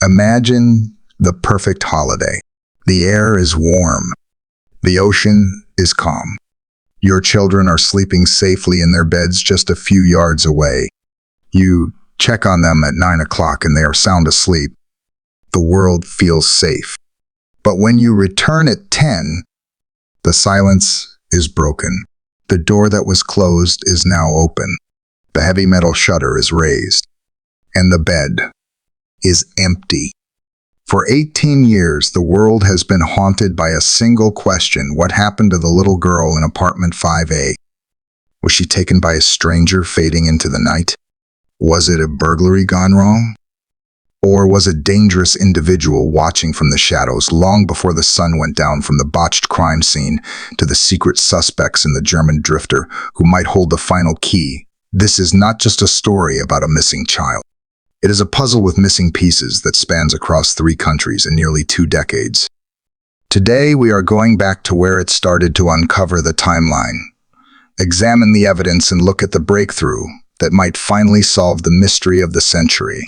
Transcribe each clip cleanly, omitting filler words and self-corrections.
Imagine the perfect holiday. The air is warm. The ocean is calm. Your children are sleeping safely in their beds just a few yards away. You check on them at 9 o'clock and they are sound asleep. The world feels safe. But when you return at 10, the silence is broken. The door that was closed is now open. The heavy metal shutter is raised. And the bed is empty. For 18 years, the world has been haunted by a single question. What happened to the little girl in apartment 5A? Was she taken by a stranger fading into the night? Was it a burglary gone wrong? Or was a dangerous individual watching from the shadows long before the sun went down, from the botched crime scene to the secret suspects in the German drifter who might hold the final key? This is not just a story about a missing child. It is a puzzle with missing pieces that spans across 3 countries and nearly 2 decades. Today, we are going back to where it started to uncover the timeline, examine the evidence, and look at the breakthrough that might finally solve the mystery of the century.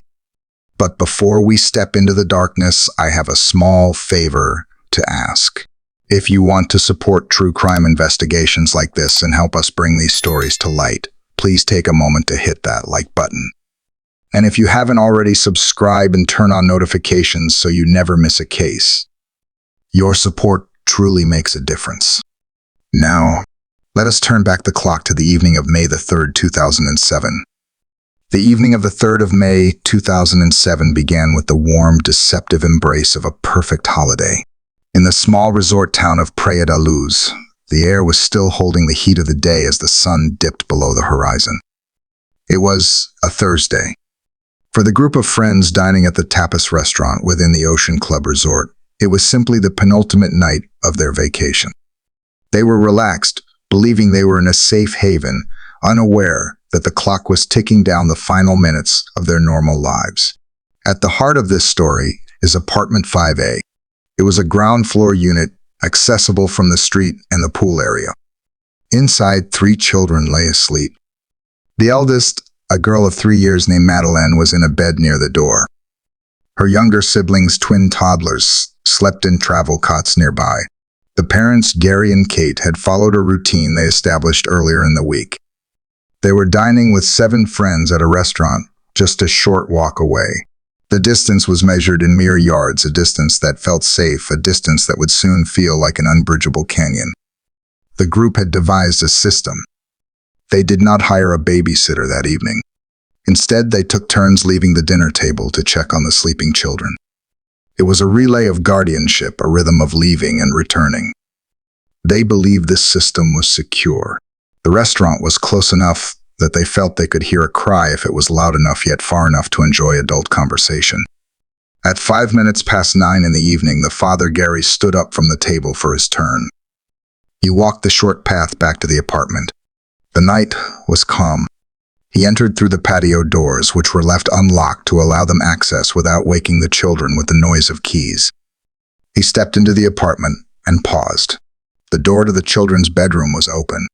But before we step into the darkness, I have a small favor to ask. If you want to support true crime investigations like this and help us bring these stories to light, please take a moment to hit that like button. And if you haven't already, subscribe and turn on notifications so you never miss a case. Your support truly makes a difference. Now, let us turn back the clock to the evening of May the 3rd, 2007. The evening of the 3rd of May, 2007 began with the warm, deceptive embrace of a perfect holiday. In the small resort town of Praia da Luz, the air was still holding the heat of the day as the sun dipped below the horizon. It was a Thursday. For the group of friends dining at the tapas restaurant within the Ocean Club Resort, it was simply the penultimate night of their vacation. They were relaxed, believing they were in a safe haven, unaware that the clock was ticking down the final minutes of their normal lives. At the heart of this story is apartment 5A. It was a ground floor unit, accessible from the street and the pool area. Inside, 3 children lay asleep. The eldest, a girl of 3 years named Madeleine, was in a bed near the door. Her younger siblings, twin toddlers, slept in travel cots nearby. The parents, Gerry and Kate, had followed a routine they established earlier in the week. They were dining with 7 friends at a restaurant just a short walk away. The distance was measured in mere yards, a distance that felt safe, a distance that would soon feel like an unbridgeable canyon. The group had devised a system. They did not hire a babysitter that evening. Instead, they took turns leaving the dinner table to check on the sleeping children. It was a relay of guardianship, a rhythm of leaving and returning. They believed this system was secure. The restaurant was close enough that they felt they could hear a cry if it was loud enough yet far enough to enjoy adult conversation. At 5 minutes past 9 in the evening, the father, Gerry, stood up from the table for his turn. He walked the short path back to the apartment. The night was calm. He entered through the patio doors, which were left unlocked to allow them access without waking the children with the noise of keys. He stepped into the apartment and paused. The door to the children's bedroom was open.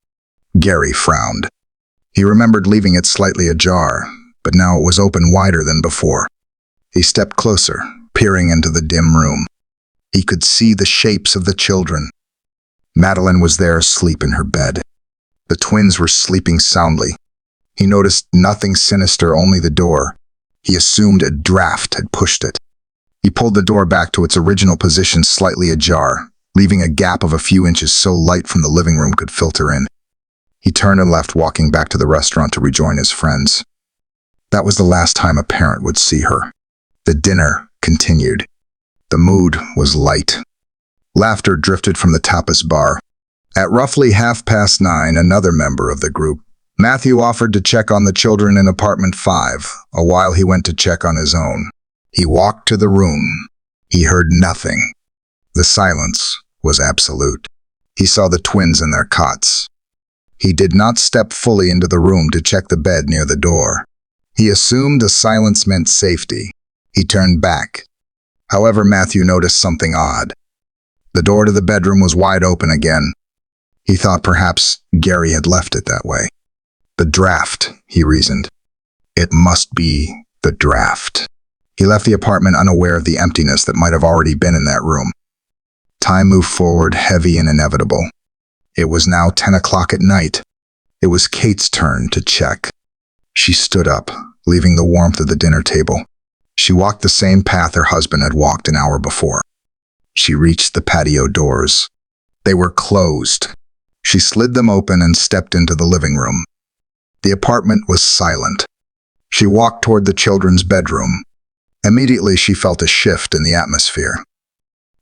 Gerry frowned. He remembered leaving it slightly ajar, but now it was open wider than before. He stepped closer, peering into the dim room. He could see the shapes of the children. Madeleine was there asleep in her bed. The twins were sleeping soundly. He noticed nothing sinister, only the door. He assumed a draft had pushed it. He pulled the door back to its original position, slightly ajar, leaving a gap of a few inches so light from the living room could filter in. He turned and left, walking back to the restaurant to rejoin his friends. That was the last time a parent would see her. The dinner continued. The mood was light. Laughter drifted from the tapas bar. At roughly 9:30, another member of the group, Matthew, offered to check on the children in apartment 5, while he went to check on his own. He walked to the room. He heard nothing. The silence was absolute. He saw the twins in their cots. He did not step fully into the room to check the bed near the door. He assumed the silence meant safety. He turned back. However, Matthew noticed something odd. The door to the bedroom was wide open again. He thought perhaps Gerry had left it that way. The draft, he reasoned. It must be the draft. He left the apartment unaware of the emptiness that might have already been in that room. Time moved forward, heavy and inevitable. It was now 10 o'clock at night. It was Kate's turn to check. She stood up, leaving the warmth of the dinner table. She walked the same path her husband had walked an hour before. She reached the patio doors. They were closed. She slid them open and stepped into the living room. The apartment was silent. She walked toward the children's bedroom. Immediately, she felt a shift in the atmosphere.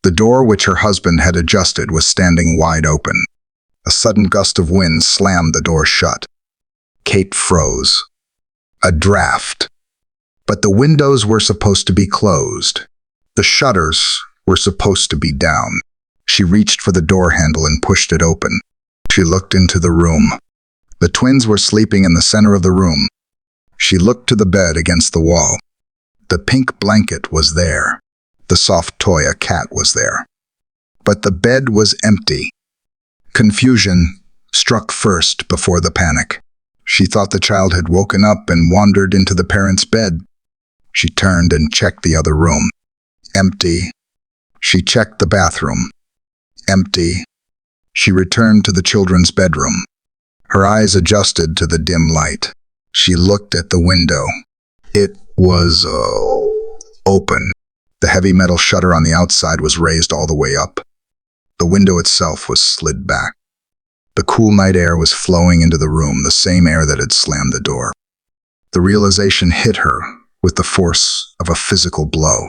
The door which her husband had adjusted was standing wide open. A sudden gust of wind slammed the door shut. Kate froze. A draft. But the windows were supposed to be closed. The shutters were supposed to be down. She reached for the door handle and pushed it open. She looked into the room. The twins were sleeping in the center of the room. She looked to the bed against the wall. The pink blanket was there. The soft toy, a cat, was there. But the bed was empty. Confusion struck first before the panic. She thought the child had woken up and wandered into the parents' bed. She turned and checked the other room. Empty. She checked the bathroom. Empty. She returned to the children's bedroom. Her eyes adjusted to the dim light. She looked at the window. It was open. The heavy metal shutter on the outside was raised all the way up. The window itself was slid back. The cool night air was flowing into the room, the same air that had slammed the door. The realization hit her with the force of a physical blow.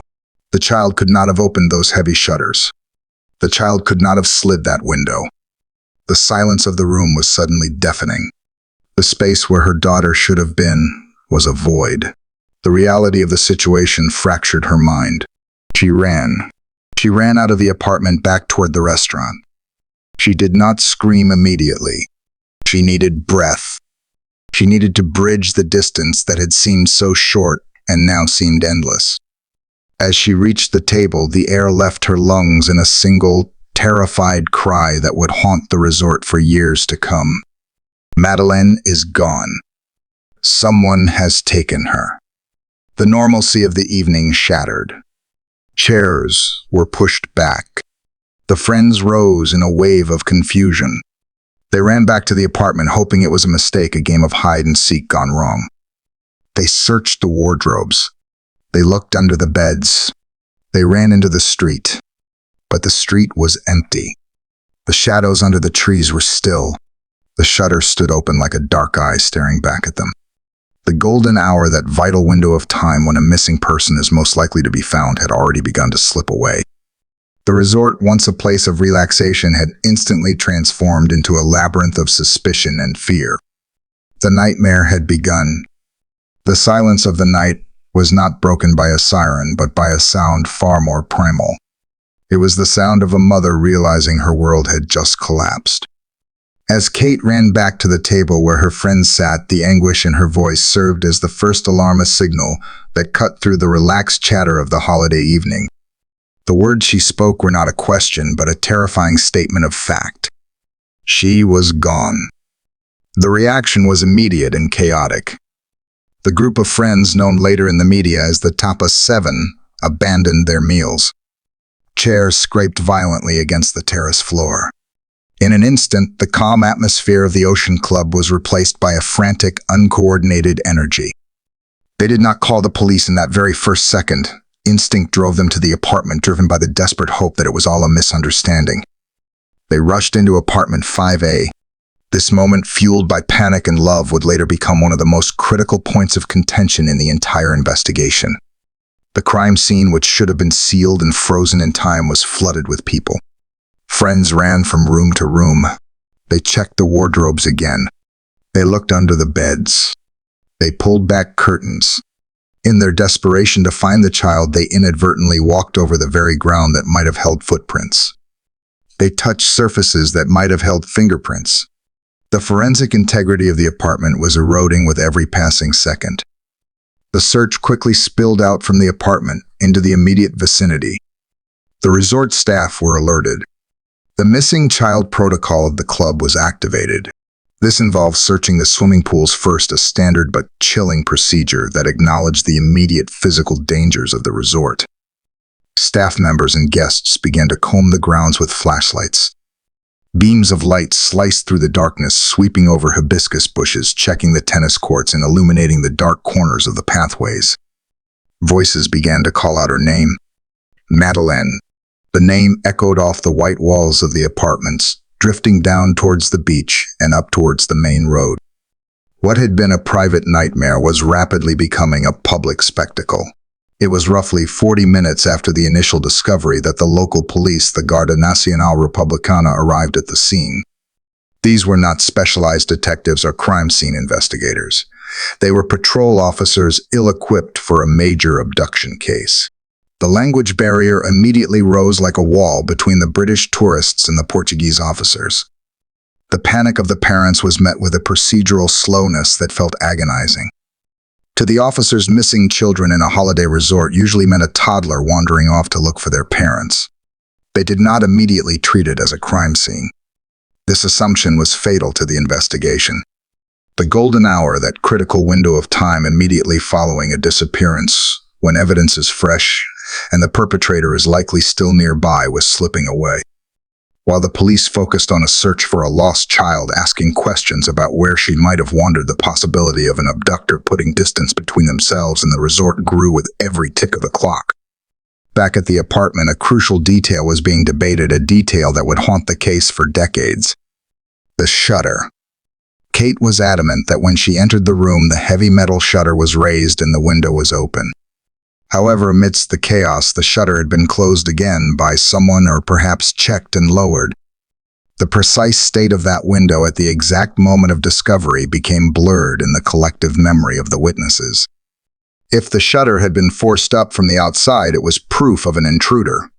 The child could not have opened those heavy shutters. The child could not have slid that window. The silence of the room was suddenly deafening. The space where her daughter should have been was a void. The reality of the situation fractured her mind. She ran. She ran out of the apartment back toward the restaurant. She did not scream immediately. She needed breath. She needed to bridge the distance that had seemed so short and now seemed endless. As she reached the table, the air left her lungs in a single, terrified cry that would haunt the resort for years to come. Madeleine is gone. Someone has taken her. The normalcy of the evening shattered. Chairs were pushed back. The friends rose in a wave of confusion. They ran back to the apartment, hoping it was a mistake, a game of hide-and-seek gone wrong. They searched the wardrobes. They looked under the beds. They ran into the street. But the street was empty. The shadows under the trees were still. The shutter stood open like a dark eye staring back at them. The golden hour, that vital window of time when a missing person is most likely to be found, had already begun to slip away. The resort, once a place of relaxation, had instantly transformed into a labyrinth of suspicion and fear. The nightmare had begun. The silence of the night was not broken by a siren, but by a sound far more primal. It was the sound of a mother realizing her world had just collapsed. As Kate ran back to the table where her friends sat, the anguish in her voice served as the first alarm, a signal that cut through the relaxed chatter of the holiday evening. The words she spoke were not a question, but a terrifying statement of fact. She was gone. The reaction was immediate and chaotic. The group of friends, known later in the media as the Tapas 7, abandoned their meals. Chairs scraped violently against the terrace floor. In an instant, the calm atmosphere of the Ocean Club was replaced by a frantic, uncoordinated energy. They did not call the police in that very first second. Instinct drove them to the apartment, driven by the desperate hope that it was all a misunderstanding. They rushed into apartment 5A. This moment, fueled by panic and love, would later become one of the most critical points of contention in the entire investigation. The crime scene, which should have been sealed and frozen in time, was flooded with people. Friends ran from room to room. They checked the wardrobes again. They looked under the beds. They pulled back curtains. In their desperation to find the child, they inadvertently walked over the very ground that might have held footprints. They touched surfaces that might have held fingerprints. The forensic integrity of the apartment was eroding with every passing second. The search quickly spilled out from the apartment into the immediate vicinity. The resort staff were alerted. The missing child protocol of the club was activated. This involved searching the swimming pools first, a standard but chilling procedure that acknowledged the immediate physical dangers of the resort. Staff members and guests began to comb the grounds with flashlights. Beams of light sliced through the darkness, sweeping over hibiscus bushes, checking the tennis courts and illuminating the dark corners of the pathways. Voices began to call out her name. Madeleine. The name echoed off the white walls of the apartments, drifting down towards the beach and up towards the main road. What had been a private nightmare was rapidly becoming a public spectacle. It was roughly 40 minutes after the initial discovery that the local police, the Guardia Nacional Republicana, arrived at the scene. These were not specialized detectives or crime scene investigators. They were patrol officers ill-equipped for a major abduction case. The language barrier immediately rose like a wall between the British tourists and the Portuguese officers. The panic of the parents was met with a procedural slowness that felt agonizing. To the officers, missing children in a holiday resort usually meant a toddler wandering off to look for their parents. They did not immediately treat it as a crime scene. This assumption was fatal to the investigation. The golden hour, that critical window of time immediately following a disappearance, when evidence is fresh and the perpetrator is likely still nearby, was slipping away. While the police focused on a search for a lost child, asking questions about where she might have wandered, the possibility of an abductor putting distance between themselves and the resort grew with every tick of the clock. Back at the apartment, a crucial detail was being debated, a detail that would haunt the case for decades. The shutter. Kate was adamant that when she entered the room, the heavy metal shutter was raised and the window was open. However, amidst the chaos, the shutter had been closed again by someone, or perhaps checked and lowered. The precise state of that window at the exact moment of discovery became blurred in the collective memory of the witnesses. If the shutter had been forced up from the outside, it was proof of an intruder.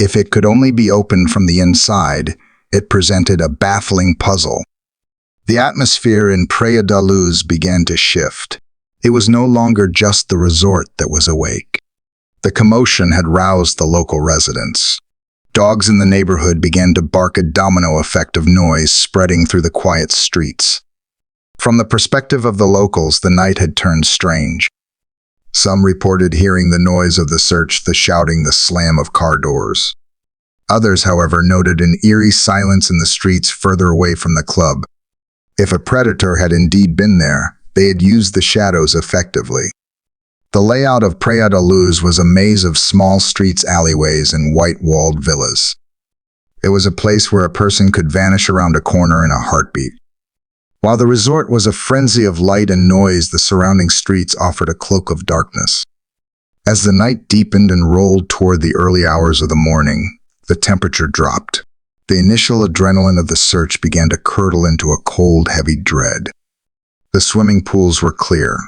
If it could only be opened from the inside, it presented a baffling puzzle. The atmosphere in Praia da Luz began to shift. It was no longer just the resort that was awake. The commotion had roused the local residents. Dogs in the neighborhood began to bark, a domino effect of noise spreading through the quiet streets. From the perspective of the locals, the night had turned strange. Some reported hearing the noise of the search, the shouting, the slam of car doors. Others, however, noted an eerie silence in the streets further away from the club. If a predator had indeed been there, they had used the shadows effectively. The layout of Praia da Luz was a maze of small streets, alleyways, and white-walled villas. It was a place where a person could vanish around a corner in a heartbeat. While the resort was a frenzy of light and noise, the surrounding streets offered a cloak of darkness. As the night deepened and rolled toward the early hours of the morning, the temperature dropped. The initial adrenaline of the search began to curdle into a cold, heavy dread. The swimming pools were clear.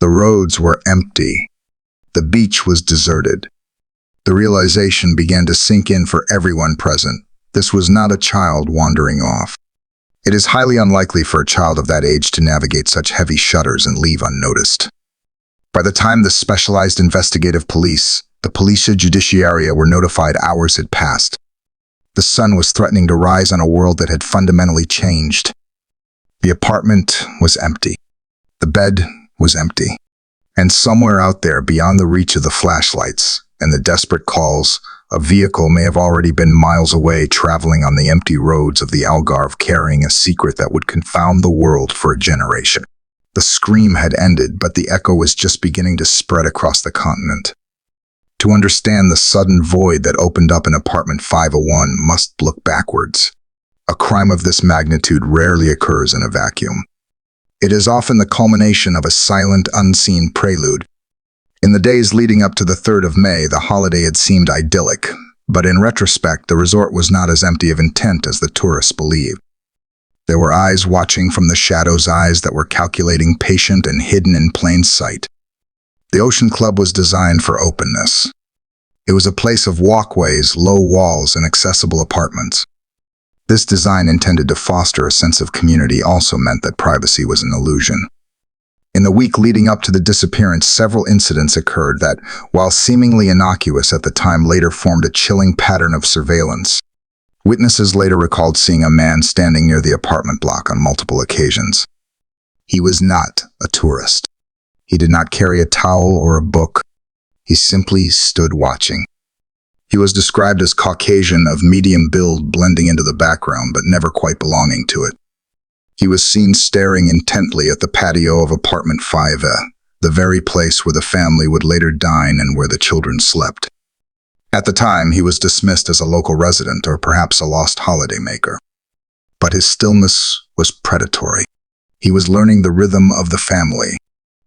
The roads were empty. The beach was deserted. The realization began to sink in for everyone present. This was not a child wandering off. It is highly unlikely for a child of that age to navigate such heavy shutters and leave unnoticed. By the time the specialized investigative police, the Policia Judiciaria, were notified, hours had passed. The sun was threatening to rise on a world that had fundamentally changed. The apartment was empty. The bed was empty. And somewhere out there, beyond the reach of the flashlights and the desperate calls, a vehicle may have already been miles away, traveling on the empty roads of the Algarve, carrying a secret that would confound the world for a generation. The scream had ended, but the echo was just beginning to spread across the continent. To understand the sudden void that opened up in apartment 501 must look backwards. A crime of this magnitude rarely occurs in a vacuum. It is often the culmination of a silent, unseen prelude. In the days leading up to the 3rd of May, the holiday had seemed idyllic, but in retrospect, the resort was not as empty of intent as the tourists believed. There were eyes watching from the shadows, eyes that were calculating, patient, and hidden in plain sight. The Ocean Club was designed for openness. It was a place of walkways, low walls, and accessible apartments. This design, intended to foster a sense of community, also meant that privacy was an illusion. In the week leading up to the disappearance, several incidents occurred that, while seemingly innocuous at the time, later formed a chilling pattern of surveillance. Witnesses later recalled seeing a man standing near the apartment block on multiple occasions. He was not a tourist. He did not carry a towel or a book. He simply stood watching. He was described as Caucasian, of medium build, blending into the background but never quite belonging to it. He was seen staring intently at the patio of apartment 5A, the very place where the family would later dine and where the children slept. At the time, he was dismissed as a local resident or perhaps a lost holidaymaker. But his stillness was predatory. He was learning the rhythm of the family.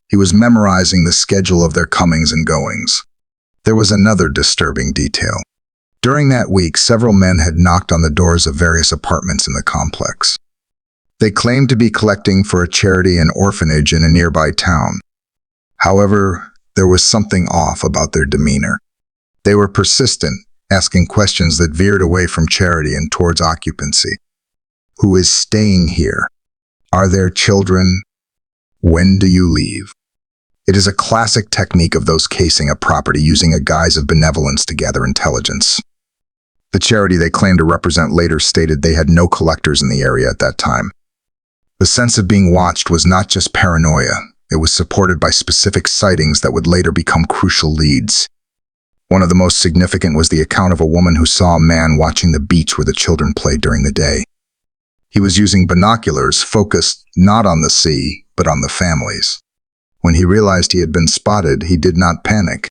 He was memorizing the schedule of their comings and goings. There was another disturbing detail. During that week, several men had knocked on the doors of various apartments in the complex. They claimed to be collecting for a charity and orphanage in a nearby town. However, there was something off about their demeanor. They were persistent, asking questions that veered away from charity and towards occupancy. Who is staying here? Are there children? When do you leave? It is a classic technique of those casing a property using a guise of benevolence to gather intelligence. The charity they claimed to represent later stated they had no collectors in the area at that time. The sense of being watched was not just paranoia, it was supported by specific sightings that would later become crucial leads. One of the most significant was the account of a woman who saw a man watching the beach where the children played during the day. He was using binoculars focused not on the sea, but on the families. When he realized he had been spotted, he did not panic.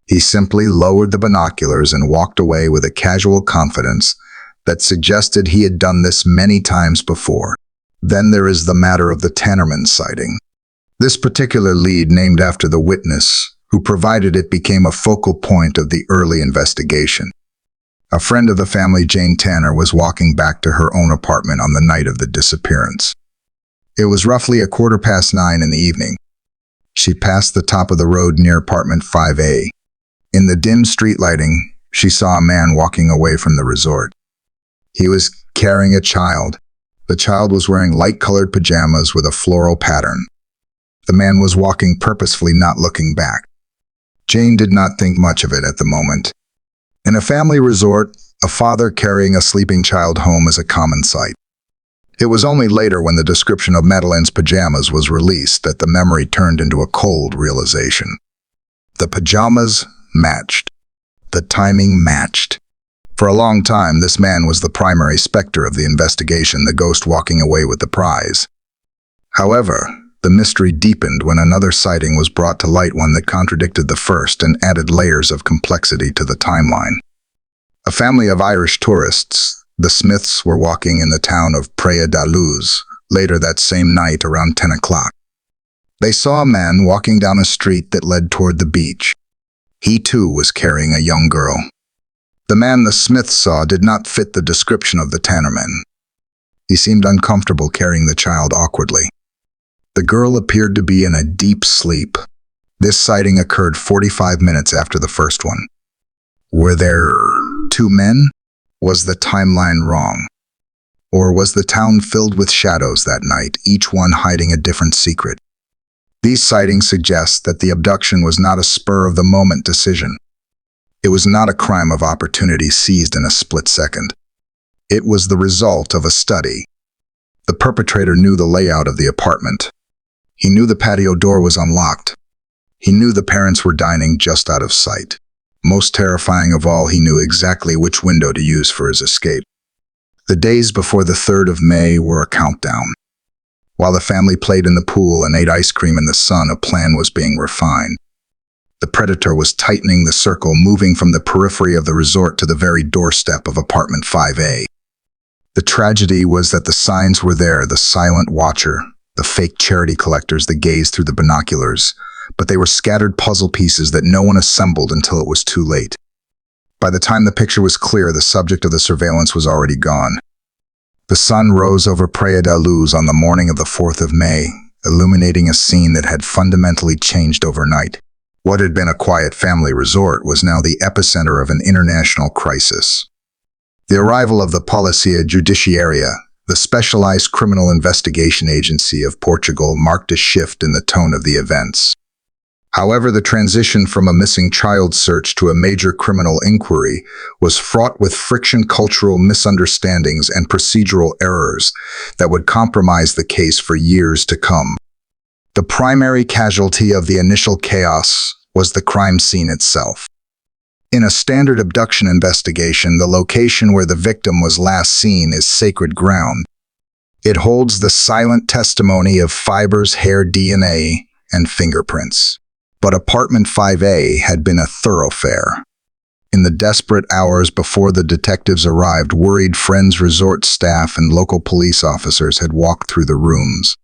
He simply lowered the binoculars and walked away with a casual confidence that suggested he had done this many times before. Then there is the matter of the Tannerman sighting. This particular lead, named after the witness who provided it, became a focal point of the early investigation. A friend of the family, Jane Tanner, was walking back to her own apartment on the night of the disappearance. It was roughly 9:15 in the evening. She passed the top of the road near apartment 5A. In the dim street lighting, she saw a man walking away from the resort. He was carrying a child. The child was wearing light-colored pajamas with a floral pattern. The man was walking purposefully, not looking back. Jane did not think much of it at the moment. In a family resort, a father carrying a sleeping child home is a common sight. It was only later, when the description of Madeleine's pajamas was released, that the memory turned into a cold realization. The pajamas matched. The timing matched. For a long time, this man was the primary specter of the investigation, the ghost walking away with the prize. However, the mystery deepened when another sighting was brought to light, one that contradicted the first and added layers of complexity to the timeline. A family of Irish tourists, the Smiths, were walking in the town of Praia da Luz later that same night around 10 o'clock. They saw a man walking down a street that led toward the beach. He too was carrying a young girl. The man the Smiths saw did not fit the description of the Tannerman. He seemed uncomfortable carrying the child awkwardly. The girl appeared to be in a deep sleep. This sighting occurred 45 minutes after the first one. Were there two men? Was the timeline wrong? Or was the town filled with shadows that night, each one hiding a different secret? These sightings suggest that the abduction was not a spur-of-the-moment decision. It was not a crime of opportunity seized in a split second. It was the result of a study. The perpetrator knew the layout of the apartment. He knew the patio door was unlocked. He knew the parents were dining just out of sight. Most terrifying of all, he knew exactly which window to use for his escape. The days before the 3rd of May were a countdown. While the family played in the pool and ate ice cream in the sun, a plan was being refined. The predator was tightening the circle, moving from the periphery of the resort to the very doorstep of apartment 5A. The tragedy was that the signs were there: the silent watcher, the fake charity collectors that gazed through the binoculars, but they were scattered puzzle pieces that no one assembled until it was too late. By the time the picture was clear, the subject of the surveillance was already gone. The sun rose over Praia da Luz on the morning of the 4th of May, illuminating a scene that had fundamentally changed overnight. What had been a quiet family resort was now the epicenter of an international crisis. The arrival of the Polícia Judiciária, the specialized criminal investigation agency of Portugal, marked a shift in the tone of the events. However, the transition from a missing child search to a major criminal inquiry was fraught with friction, cultural misunderstandings, and procedural errors that would compromise the case for years to come. The primary casualty of the initial chaos was the crime scene itself. In a standard abduction investigation, the location where the victim was last seen is sacred ground. It holds the silent testimony of fibers, hair, DNA, and fingerprints. But apartment 5A had been a thoroughfare. In the desperate hours before the detectives arrived, worried friends, resort staff, and local police officers had walked through the rooms.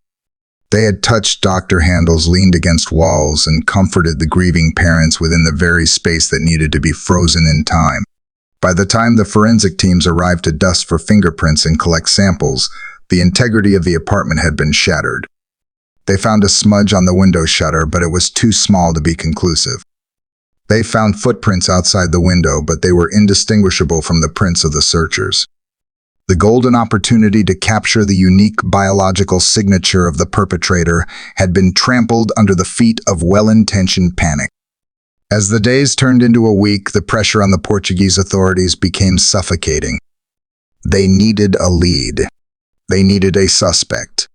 They had touched doctor handles, leaned against walls, and comforted the grieving parents within the very space that needed to be frozen in time. By the time the forensic teams arrived to dust for fingerprints and collect samples, the integrity of the apartment had been shattered. They found a smudge on the window shutter, but it was too small to be conclusive. They found footprints outside the window, but they were indistinguishable from the prints of the searchers. The golden opportunity to capture the unique biological signature of the perpetrator had been trampled under the feet of well-intentioned panic. As the days turned into a week, the pressure on the Portuguese authorities became suffocating. They needed a lead. They needed a suspect.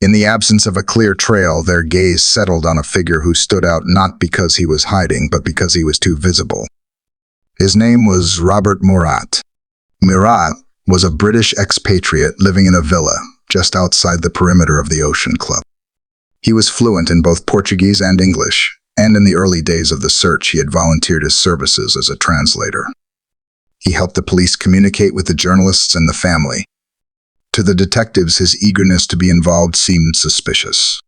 In the absence of a clear trail, their gaze settled on a figure who stood out not because he was hiding, but because he was too visible. His name was Robert Murat. Murat was a British expatriate living in a villa just outside the perimeter of the Ocean Club. He was fluent in both Portuguese and English, and in the early days of the search, he had volunteered his services as a translator. He helped the police communicate with the journalists and the family. To the detectives, his eagerness to be involved seemed suspicious.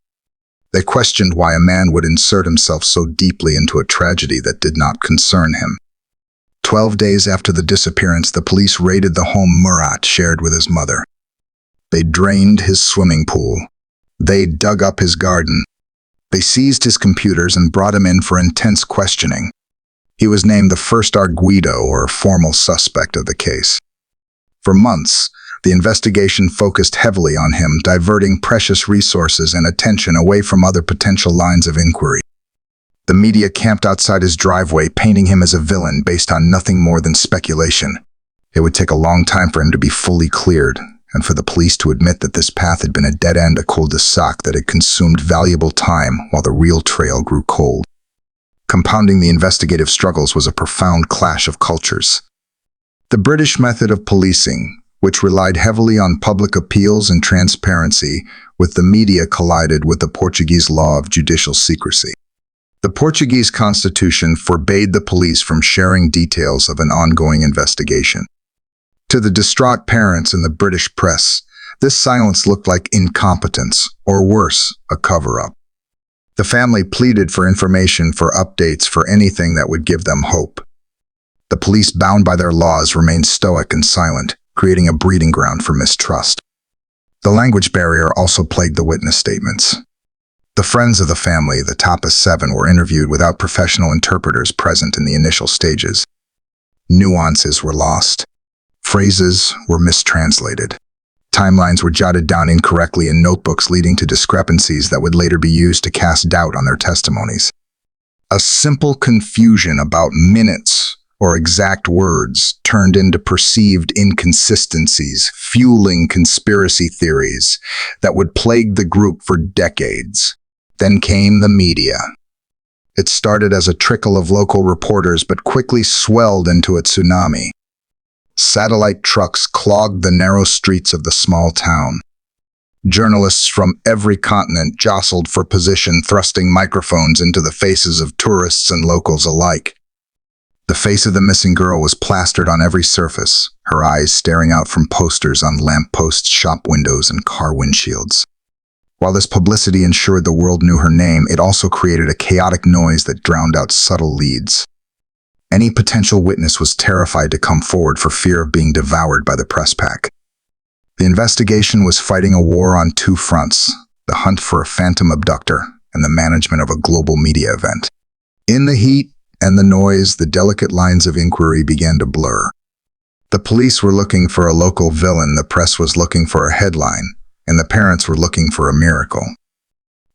They questioned why a man would insert himself so deeply into a tragedy that did not concern him. 12 days after the disappearance, the police raided the home Murat shared with his mother. They drained his swimming pool. They dug up his garden. They seized his computers and brought him in for intense questioning. He was named the first arguido, or formal suspect of the case. For months, the investigation focused heavily on him, diverting precious resources and attention away from other potential lines of inquiry. The media camped outside his driveway, painting him as a villain based on nothing more than speculation. It would take a long time for him to be fully cleared, and for the police to admit that this path had been a dead end, a cul-de-sac that had consumed valuable time while the real trail grew cold. Compounding the investigative struggles was a profound clash of cultures. The British method of policing, which relied heavily on public appeals and transparency, with the media, collided with the Portuguese law of judicial secrecy. The Portuguese constitution forbade the police from sharing details of an ongoing investigation. To the distraught parents and the British press, this silence looked like incompetence, or worse, a cover-up. The family pleaded for information, for updates, for anything that would give them hope. The police, bound by their laws, remained stoic and silent, creating a breeding ground for mistrust. The language barrier also plagued the witness statements. The friends of the family, the top of 7, were interviewed without professional interpreters present in the initial stages. Nuances were lost. Phrases were mistranslated. Timelines were jotted down incorrectly in notebooks, leading to discrepancies that would later be used to cast doubt on their testimonies. A simple confusion about minutes or exact words turned into perceived inconsistencies, fueling conspiracy theories that would plague the group for decades. Then came the media. It started as a trickle of local reporters, but quickly swelled into a tsunami. Satellite trucks clogged the narrow streets of the small town. Journalists from every continent jostled for position, thrusting microphones into the faces of tourists and locals alike. The face of the missing girl was plastered on every surface, her eyes staring out from posters on lampposts, shop windows, and car windshields. While this publicity ensured the world knew her name, it also created a chaotic noise that drowned out subtle leads. Any potential witness was terrified to come forward for fear of being devoured by the press pack. The investigation was fighting a war on 2 fronts: the hunt for a phantom abductor and the management of a global media event. In the heat and the noise, the delicate lines of inquiry began to blur. The police were looking for a local villain, the press was looking for a headline, and the parents were looking for a miracle.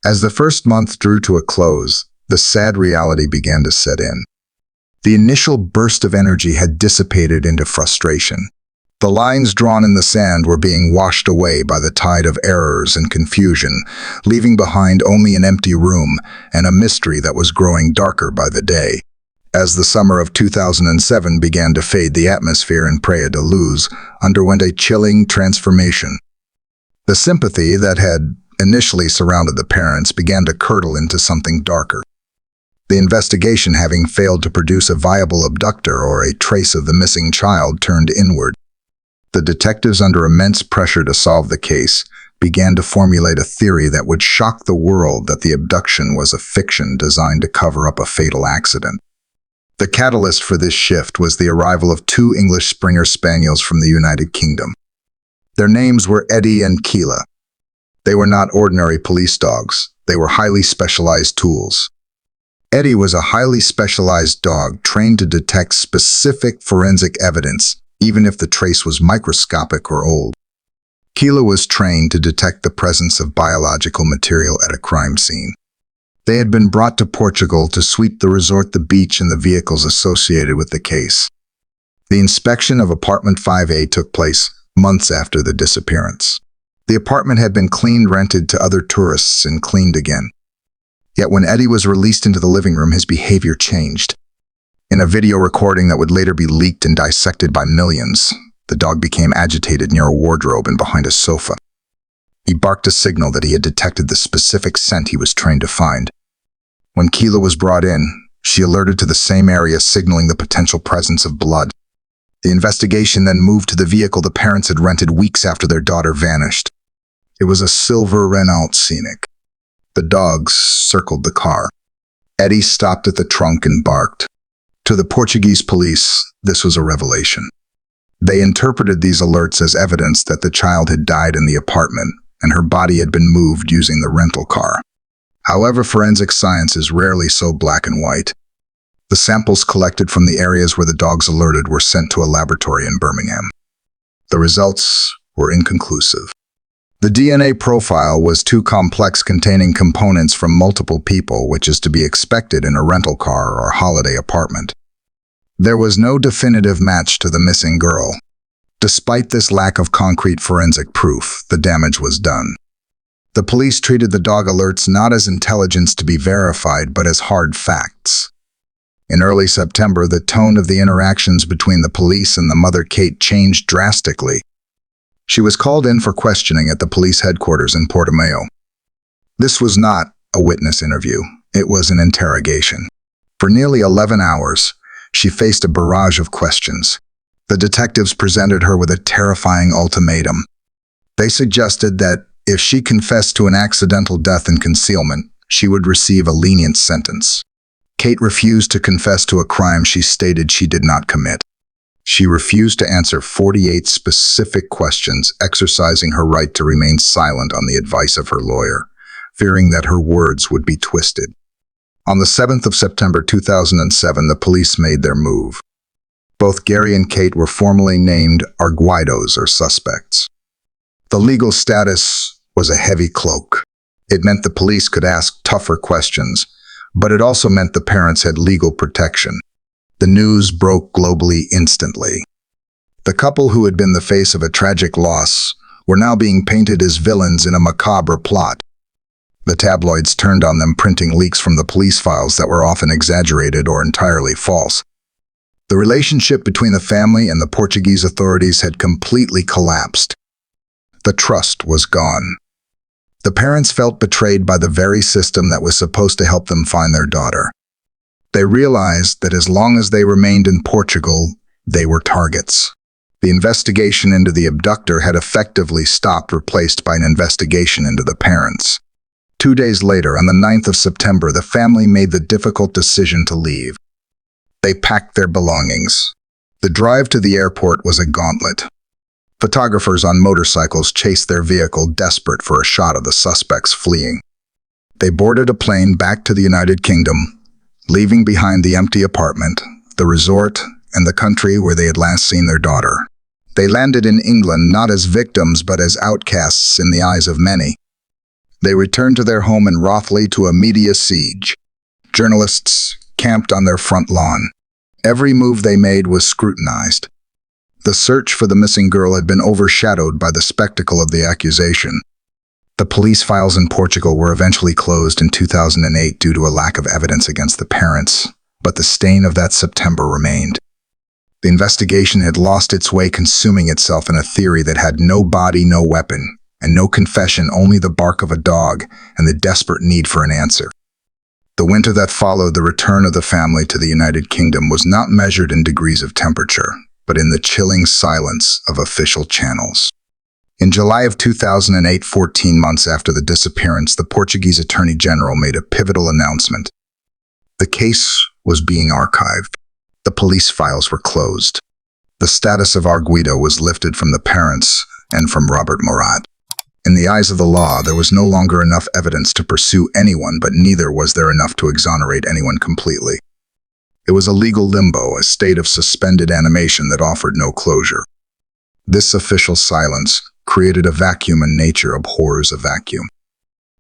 As the first month drew to a close, The sad reality began to set in. The initial burst of energy had dissipated into frustration. The lines drawn in the sand were being washed away by the tide of errors and confusion, leaving behind only an empty room and a mystery that was growing darker by the day. As the summer of 2007 began to fade, the atmosphere in Praia da Luz underwent a chilling transformation. The sympathy that had initially surrounded the parents began to curdle into something darker. The investigation, having failed to produce a viable abductor or a trace of the missing child, turned inward. The detectives, under immense pressure to solve the case, began to formulate a theory that would shock the world: that the abduction was a fiction designed to cover up a fatal accident. The catalyst for this shift was the arrival of two English Springer Spaniels from the United Kingdom. Their names were Eddie and Keila. They were not ordinary police dogs. They were highly specialized tools. Eddie was a highly specialized dog trained to detect specific forensic evidence, even if the trace was microscopic or old. Keila was trained to detect the presence of biological material at a crime scene. They had been brought to Portugal to sweep the resort, the beach, and the vehicles associated with the case. The inspection of apartment 5A took place months after the disappearance. The apartment had been cleaned, rented to other tourists, and cleaned again. Yet when Eddie was released into the living room, his behavior changed. In a video recording that would later be leaked and dissected by millions, the dog became agitated near a wardrobe and behind a sofa. He barked a signal that he had detected the specific scent he was trained to find. When Keila was brought in, she alerted to the same area, signaling the potential presence of blood. The investigation then moved to the vehicle the parents had rented weeks after their daughter vanished. It was a silver Renault Scenic. The dogs circled the car. Eddie stopped at the trunk and barked. To the Portuguese police, this was a revelation. They interpreted these alerts as evidence that the child had died in the apartment and her body had been moved using the rental car. However, forensic science is rarely so black and white. The samples collected from the areas where the dogs alerted were sent to a laboratory in Birmingham. The results were inconclusive. The DNA profile was too complex, containing components from multiple people, which is to be expected in a rental car or holiday apartment. There was no definitive match to the missing girl. Despite this lack of concrete forensic proof, the damage was done. The police treated the dog alerts not as intelligence to be verified, but as hard facts. In early September, the tone of the interactions between the police and the mother, Kate, changed drastically. She was called in for questioning at the police headquarters in Portimao. This was not a witness interview. It was an interrogation. For nearly 11 hours, she faced a barrage of questions. The detectives presented her with a terrifying ultimatum. They suggested that if she confessed to an accidental death in concealment, she would receive a lenient sentence. Kate refused to confess to a crime she stated she did not commit. She refused to answer 48 specific questions, exercising her right to remain silent on the advice of her lawyer, fearing that her words would be twisted. On the 7th of September 2007, the police made their move. Both Gerry and Kate were formally named arguidos, or suspects. The legal status was a heavy cloak. It meant the police could ask tougher questions, but it also meant the parents had legal protection. The news broke globally instantly. The couple, who had been the face of a tragic loss, were now being painted as villains in a macabre plot. The tabloids turned on them, printing leaks from the police files that were often exaggerated or entirely false. The relationship between the family and the Portuguese authorities had completely collapsed. The trust was gone. The parents felt betrayed by the very system that was supposed to help them find their daughter. They realized that as long as they remained in Portugal, they were targets. The investigation into the abductor had effectively stopped, replaced by an investigation into the parents. 2 days later, on the 9th of September, the family made the difficult decision to leave. They packed their belongings. The drive to the airport was a gauntlet. Photographers on motorcycles chased their vehicle, desperate for a shot of the suspects fleeing. They boarded a plane back to the United Kingdom, leaving behind the empty apartment, the resort, and the country where they had last seen their daughter. They landed in England not as victims but as outcasts in the eyes of many. They returned to their home in Rothley to a media siege. Journalists camped on their front lawn. Every move they made was scrutinized. The search for the missing girl had been overshadowed by the spectacle of the accusation. The police files in Portugal were eventually closed in 2008 due to a lack of evidence against the parents, but the stain of that September remained. The investigation had lost its way, consuming itself in a theory that had no body, no weapon, and no confession, only the bark of a dog and the desperate need for an answer. The winter that followed the return of the family to the United Kingdom was not measured in degrees of temperature, but in the chilling silence of official channels. In July of 2008, 14 months after the disappearance, the Portuguese Attorney General made a pivotal announcement. The case was being archived. The police files were closed. The status of arguido was lifted from the parents and from Robert Morat. In the eyes of the law, there was no longer enough evidence to pursue anyone, but neither was there enough to exonerate anyone completely. It was a legal limbo, a state of suspended animation that offered no closure. This official silence created a vacuum, and nature abhors a vacuum.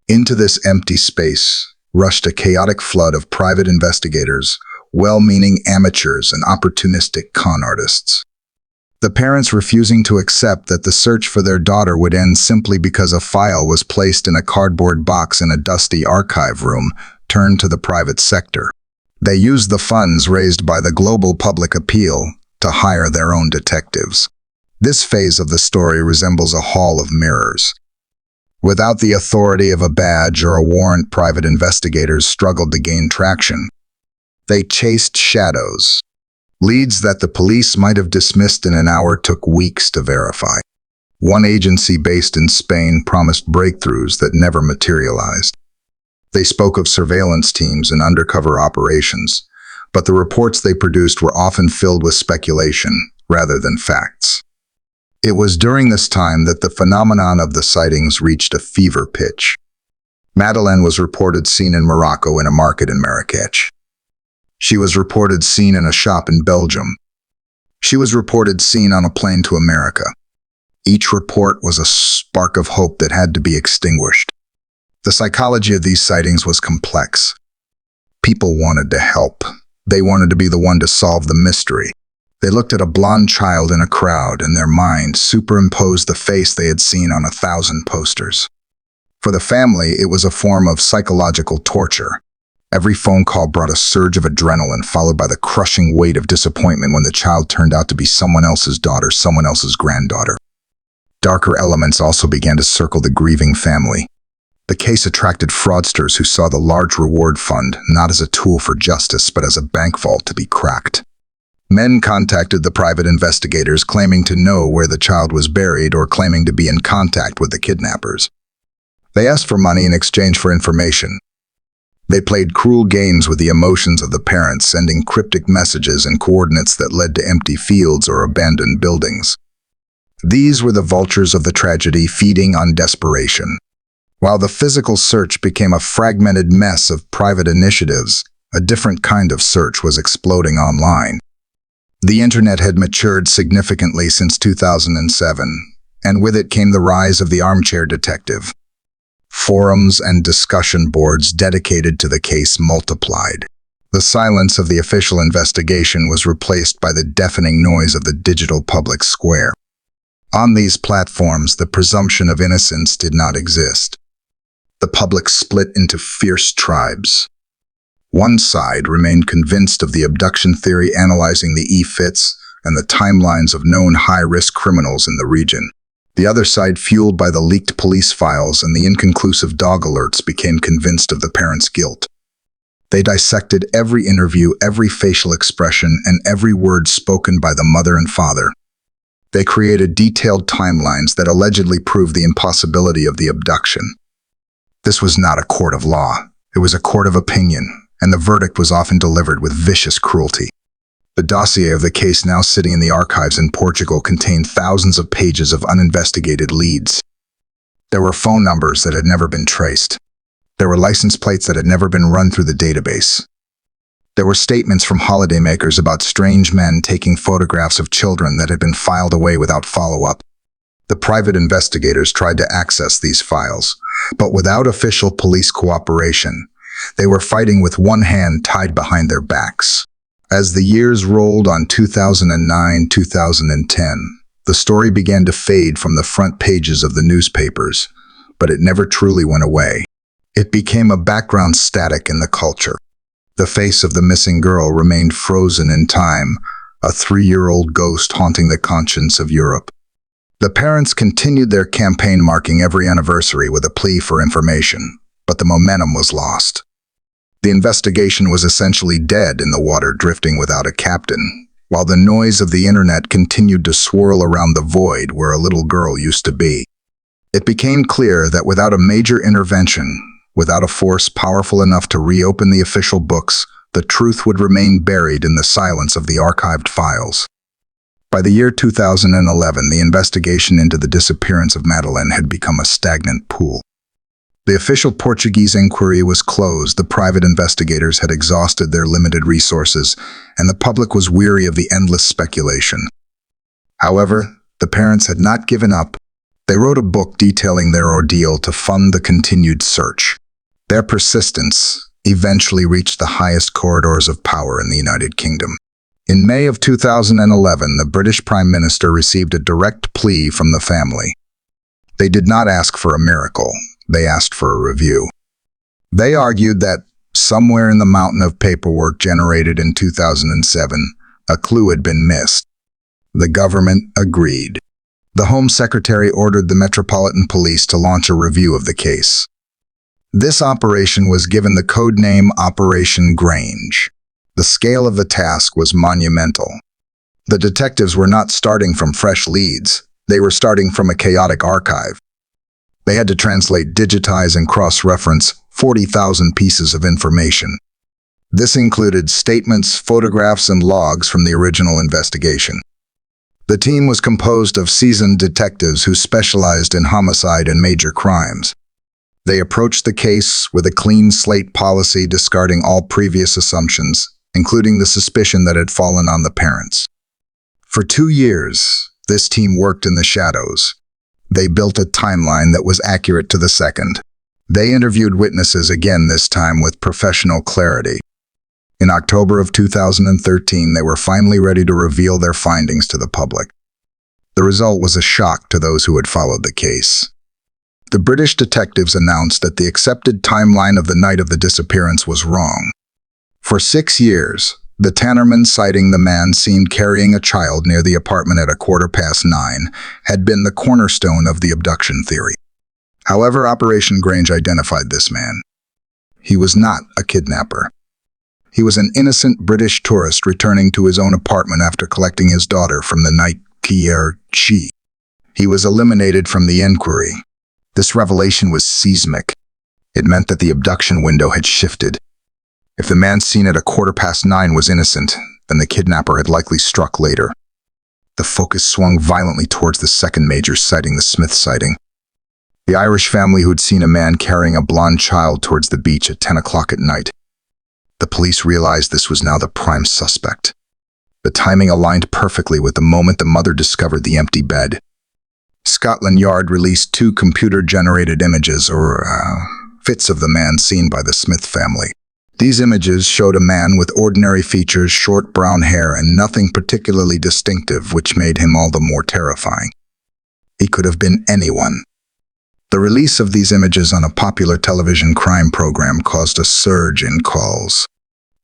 Into this empty space rushed a chaotic flood of private investigators, well-meaning amateurs, and opportunistic con artists. The parents, refusing to accept that the search for their daughter would end simply because a file was placed in a cardboard box in a dusty archive room, turned to the private sector. They used the funds raised by the global public appeal to hire their own detectives. This phase of the story resembles a hall of mirrors. Without the authority of a badge or a warrant, private investigators struggled to gain traction. They chased shadows. Leads that the police might have dismissed in an hour took weeks to verify. One agency based in Spain promised breakthroughs that never materialized. They spoke of surveillance teams and undercover operations, but the reports they produced were often filled with speculation rather than facts. It was during this time that the phenomenon of the sightings reached a fever pitch. Madeleine was reported seen in Morocco in a market in Marrakech. She was reported seen in a shop in Belgium. She was reported seen on a plane to America. Each report was a spark of hope that had to be extinguished. The psychology of these sightings was complex. People wanted to help. They wanted to be the one to solve the mystery. They looked at a blonde child in a crowd, and their mind superimposed the face they had seen on 1,000 posters. For the family, it was a form of psychological torture. Every phone call brought a surge of adrenaline, followed by the crushing weight of disappointment when the child turned out to be someone else's daughter, someone else's granddaughter. Darker elements also began to circle the grieving family. The case attracted fraudsters who saw the large reward fund not as a tool for justice, but as a bank vault to be cracked. Men contacted the private investigators claiming to know where the child was buried or claiming to be in contact with the kidnappers. They asked for money in exchange for information. They played cruel games with the emotions of the parents, sending cryptic messages and coordinates that led to empty fields or abandoned buildings. These were the vultures of the tragedy, feeding on desperation. While the physical search became a fragmented mess of private initiatives, a different kind of search was exploding online. The internet had matured significantly since 2007, and with it came the rise of the armchair detective. Forums and discussion boards dedicated to the case multiplied. The silence of the official investigation was replaced by the deafening noise of the digital public square. On these platforms, the presumption of innocence did not exist. The public split into fierce tribes. One side remained convinced of the abduction theory, analyzing the e-fits and the timelines of known high-risk criminals in the region. The other side, fueled by the leaked police files and the inconclusive dog alerts, became convinced of the parents' guilt. They dissected every interview, every facial expression, and every word spoken by the mother and father. They created detailed timelines that allegedly proved the impossibility of the abduction. This was not a court of law. It was a court of opinion, and the verdict was often delivered with vicious cruelty. The dossier of the case, now sitting in the archives in Portugal, contained thousands of pages of uninvestigated leads. There were phone numbers that had never been traced. There were license plates that had never been run through the database. There were statements from holidaymakers about strange men taking photographs of children that had been filed away without follow-up. The private investigators tried to access these files, but without official police cooperation, They were fighting with one hand tied behind their backs. As the years rolled on 2009-2010, the story began to fade from the front pages of the newspapers, but it never truly went away. It became a background static in the culture. The face of the missing girl remained frozen in time, a 3-year-old ghost haunting the conscience of Europe. The parents continued their campaign marking every anniversary with a plea for information, but the momentum was lost. The investigation was essentially dead in the water drifting without a captain, while the noise of the internet continued to swirl around the void where a little girl used to be. It became clear that without a major intervention, without a force powerful enough to reopen the official books, the truth would remain buried in the silence of the archived files. By the year 2011, the investigation into the disappearance of Madeleine had become a stagnant pool. The official Portuguese inquiry was closed, the private investigators had exhausted their limited resources, and the public was weary of the endless speculation. However, the parents had not given up. They wrote a book detailing their ordeal to fund the continued search. Their persistence eventually reached the highest corridors of power in the United Kingdom. In May of 2011, the British Prime Minister received a direct plea from the family. They did not ask for a miracle. They asked for a review. They argued that somewhere in the mountain of paperwork generated in 2007, a clue had been missed. The government agreed. The Home Secretary ordered the Metropolitan Police to launch a review of the case. This operation was given the code name Operation Grange. The scale of the task was monumental. The detectives were not starting from fresh leads. They were starting from a chaotic archive. They had to translate, digitize, and cross-reference 40,000 pieces of information. This included statements, photographs, and logs from the original investigation. The team was composed of seasoned detectives who specialized in homicide and major crimes. They approached the case with a clean slate policy, discarding all previous assumptions, including the suspicion that had fallen on the parents. For 2 years, this team worked in the shadows. They built a timeline that was accurate to the second. They interviewed witnesses again, this time with professional clarity. In October of 2013, they were finally ready to reveal their findings to the public. The result was a shock to those who had followed the case. The British detectives announced that the accepted timeline of the night of the disappearance was wrong. For 6 years, the Tannerman sighting, the man seen carrying a child near the apartment at 9:15, had been the cornerstone of the abduction theory. However, Operation Grange identified this man. He was not a kidnapper. He was an innocent British tourist returning to his own apartment after collecting his daughter from the night Chi. He was eliminated from the inquiry. This revelation was seismic. It meant that the abduction window had shifted. If the man seen at 9:15 was innocent, then the kidnapper had likely struck later. The focus swung violently towards the second major sighting, the Smith sighting. The Irish family who had seen a man carrying a blonde child towards the beach at 10 o'clock at night. The police realized this was now the prime suspect. The timing aligned perfectly with the moment the mother discovered the empty bed. Scotland Yard released 2 computer-generated images, or fits of the man seen by the Smith family. These images showed a man with ordinary features, short brown hair, and nothing particularly distinctive, which made him all the more terrifying. He could have been anyone. The release of these images on a popular television crime program caused a surge in calls.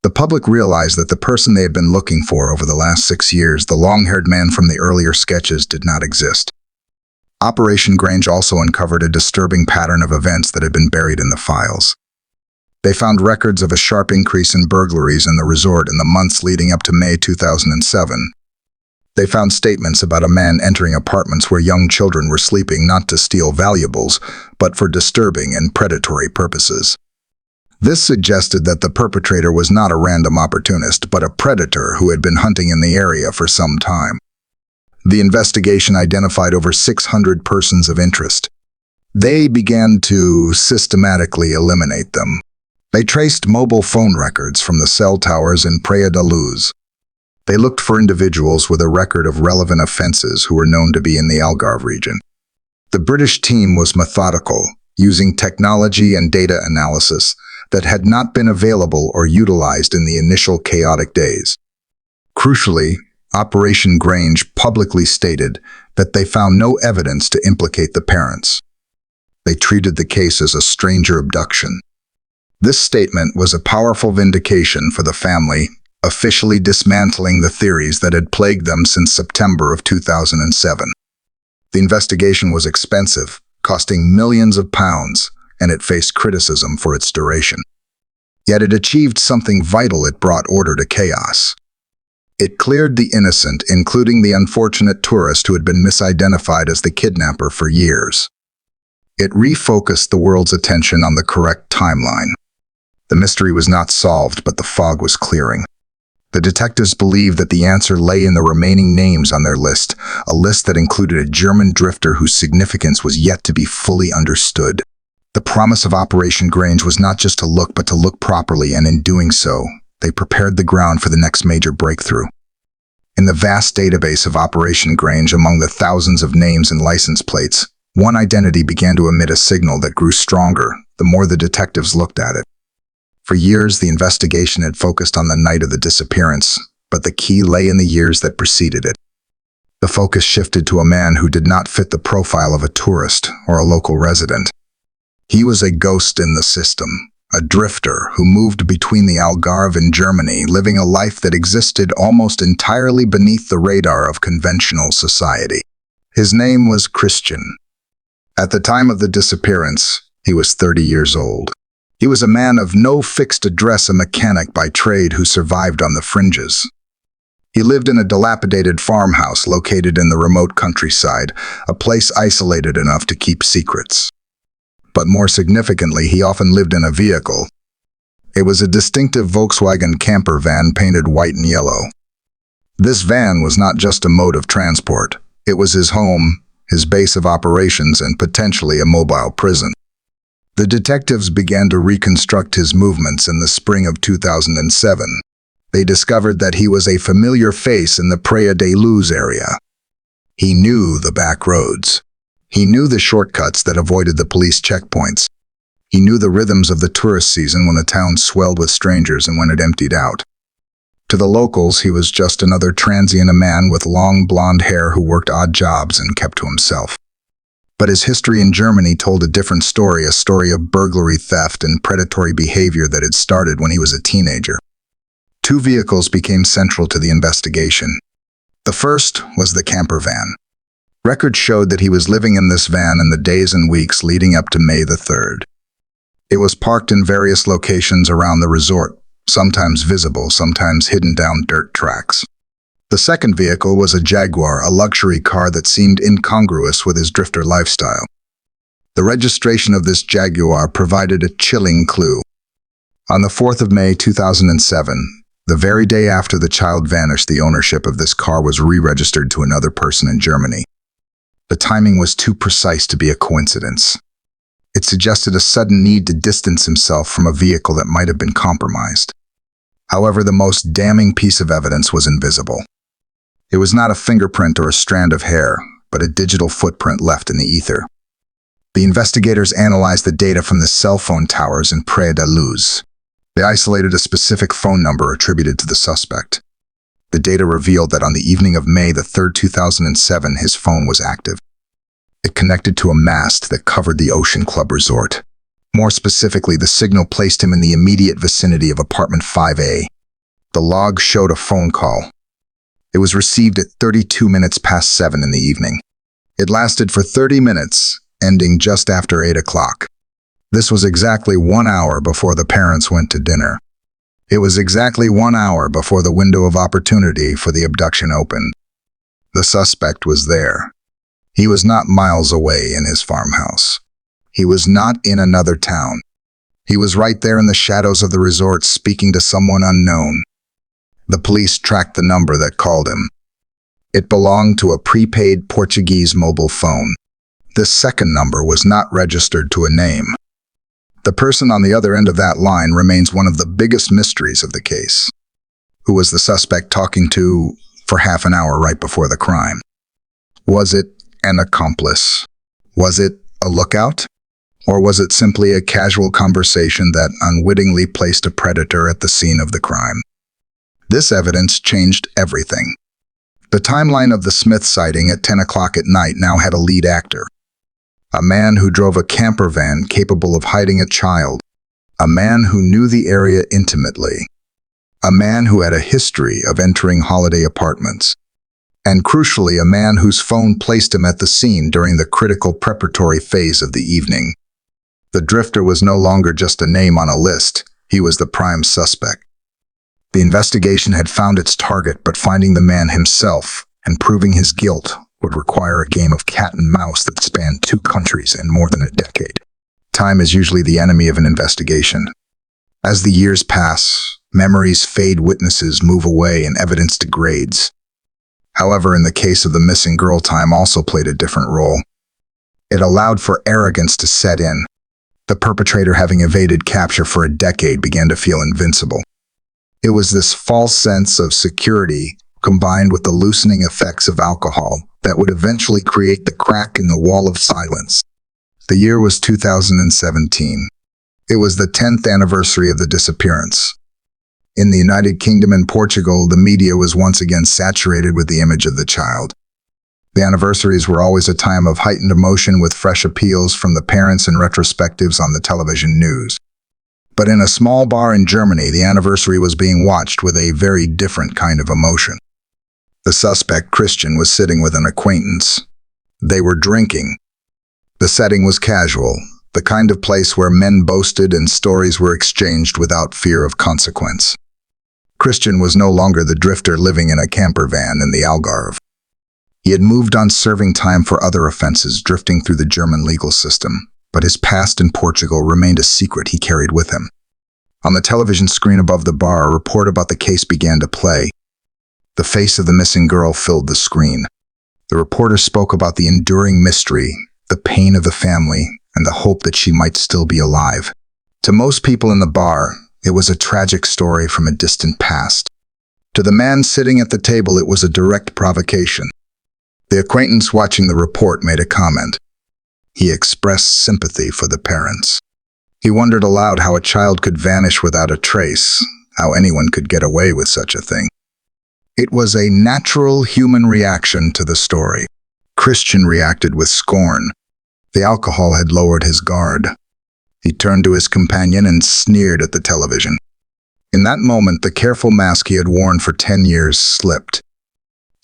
The public realized that the person they had been looking for over the last 6 years, the long-haired man from the earlier sketches, did not exist. Operation Grange also uncovered a disturbing pattern of events that had been buried in the files. They found records of a sharp increase in burglaries in the resort in the months leading up to May 2007. They found statements about a man entering apartments where young children were sleeping, not to steal valuables, but for disturbing and predatory purposes. This suggested that the perpetrator was not a random opportunist, but a predator who had been hunting in the area for some time. The investigation identified over 600 persons of interest. They began to systematically eliminate them. They traced mobile phone records from the cell towers in Praia da Luz. They looked for individuals with a record of relevant offenses who were known to be in the Algarve region. The British team was methodical, using technology and data analysis. that had not been available or utilized in the initial chaotic days. Crucially, Operation Grange publicly stated that they found no evidence to implicate the parents. They treated the case as a stranger abduction. This statement was a powerful vindication for the family, officially dismantling the theories that had plagued them since September of 2007. The investigation was expensive, costing millions of pounds, and it faced criticism for its duration. Yet it achieved something vital. It brought order to chaos. It cleared the innocent, including the unfortunate tourist who had been misidentified as the kidnapper for years. It refocused the world's attention on the correct timeline. The mystery was not solved, but the fog was clearing. The detectives believed that the answer lay in the remaining names on their list, a list that included a German drifter whose significance was yet to be fully understood. The promise of Operation Grange was not just to look, but to look properly, and in doing so, they prepared the ground for the next major breakthrough. In the vast database of Operation Grange, among the thousands of names and license plates, one identity began to emit a signal that grew stronger the more the detectives looked at it. For years, the investigation had focused on the night of the disappearance, but the key lay in the years that preceded it. The focus shifted to a man who did not fit the profile of a tourist or a local resident. He was a ghost in the system, a drifter who moved between the Algarve and Germany, living a life that existed almost entirely beneath the radar of conventional society. His name was Christian. At the time of the disappearance, he was 30 years old. He was a man of no fixed address, a mechanic by trade who survived on the fringes. He lived in a dilapidated farmhouse located in the remote countryside, a place isolated enough to keep secrets. But more significantly, he often lived in a vehicle. It was a distinctive Volkswagen camper van painted white and yellow. This van was not just a mode of transport. It was his home, his base of operations, and potentially a mobile prison. The detectives began to reconstruct his movements in the spring of 2007. They discovered that he was a familiar face in the Praia de Luz area. He knew the back roads. He knew the shortcuts that avoided the police checkpoints. He knew the rhythms of the tourist season, when the town swelled with strangers and when it emptied out. To the locals, he was just another transient, a man with long blonde hair who worked odd jobs and kept to himself. But his history in Germany told a different story, a story of burglary, theft, and predatory behavior that had started when he was a teenager. Two vehicles became central to the investigation. The first was the camper van. Records showed that he was living in this van in the days and weeks leading up to May the 3rd. It was parked in various locations around the resort, sometimes visible, sometimes hidden down dirt tracks. The second vehicle was a Jaguar, a luxury car that seemed incongruous with his drifter lifestyle. The registration of this Jaguar provided a chilling clue. On the 4th of May 2007, the very day after the child vanished, the ownership of this car was re-registered to another person in Germany. The timing was too precise to be a coincidence. It suggested a sudden need to distance himself from a vehicle that might have been compromised. However, the most damning piece of evidence was invisible. It was not a fingerprint or a strand of hair, but a digital footprint left in the ether. The investigators analyzed the data from the cell phone towers in Praia de Luz. They isolated a specific phone number attributed to the suspect. The data revealed that on the evening of May the 3rd, 2007, his phone was active. It connected to a mast that covered the Ocean Club Resort. More specifically, the signal placed him in the immediate vicinity of apartment 5A. The log showed a phone call. It was received at 32 minutes past 7 in the evening. It lasted for 30 minutes, ending just after 8 o'clock. This was exactly 1 hour before the parents went to dinner. It was exactly 1 hour before the window of opportunity for the abduction opened. The suspect was there. He was not miles away in his farmhouse. He was not in another town. He was right there in the shadows of the resort, speaking to someone unknown. The police tracked the number that called him. It belonged to a prepaid Portuguese mobile phone. This second number was not registered to a name. The person on the other end of that line remains one of the biggest mysteries of the case. Who was the suspect talking to for half an hour right before the crime? Was it an accomplice? Was it a lookout? Or was it simply a casual conversation that unwittingly placed a predator at the scene of the crime? This evidence changed everything. The timeline of the Smith sighting at 10 o'clock at night now had a lead actor. A man who drove a camper van capable of hiding a child. A man who knew the area intimately. A man who had a history of entering holiday apartments. And crucially, a man whose phone placed him at the scene during the critical preparatory phase of the evening. The drifter was no longer just a name on a list, he was the prime suspect. The investigation had found its target, but finding the man himself and proving his guilt would require a game of cat and mouse that spanned 2 countries and more than a decade. Time is usually the enemy of an investigation. As the years pass, memories fade, witnesses move away, and evidence degrades. However, in the case of the missing girl, time also played a different role. It allowed for arrogance to set in. The perpetrator, having evaded capture for a decade, began to feel invincible. It was this false sense of security, combined with the loosening effects of alcohol, that would eventually create the crack in the wall of silence. The year was 2017. It was the 10th anniversary of the disappearance. In the United Kingdom and Portugal, the media was once again saturated with the image of the child. The anniversaries were always a time of heightened emotion, with fresh appeals from the parents and retrospectives on the television news. But in a small bar in Germany, the anniversary was being watched with a very different kind of emotion. The suspect, Christian, was sitting with an acquaintance. They were drinking. The setting was casual, the kind of place where men boasted and stories were exchanged without fear of consequence. Christian was no longer the drifter living in a camper van in the Algarve. He had moved on, serving time for other offenses, drifting through the German legal system, but his past in Portugal remained a secret he carried with him. On the television screen above the bar, a report about the case began to play. The face of the missing girl filled the screen. The reporter spoke about the enduring mystery, the pain of the family, and the hope that she might still be alive. To most people in the bar, it was a tragic story from a distant past. To the man sitting at the table, it was a direct provocation. The acquaintance watching the report made a comment. He expressed sympathy for the parents. He wondered aloud how a child could vanish without a trace, how anyone could get away with such a thing. It was a natural human reaction to the story. Christian reacted with scorn. The alcohol had lowered his guard. He turned to his companion and sneered at the television. In that moment, the careful mask he had worn for 10 years slipped.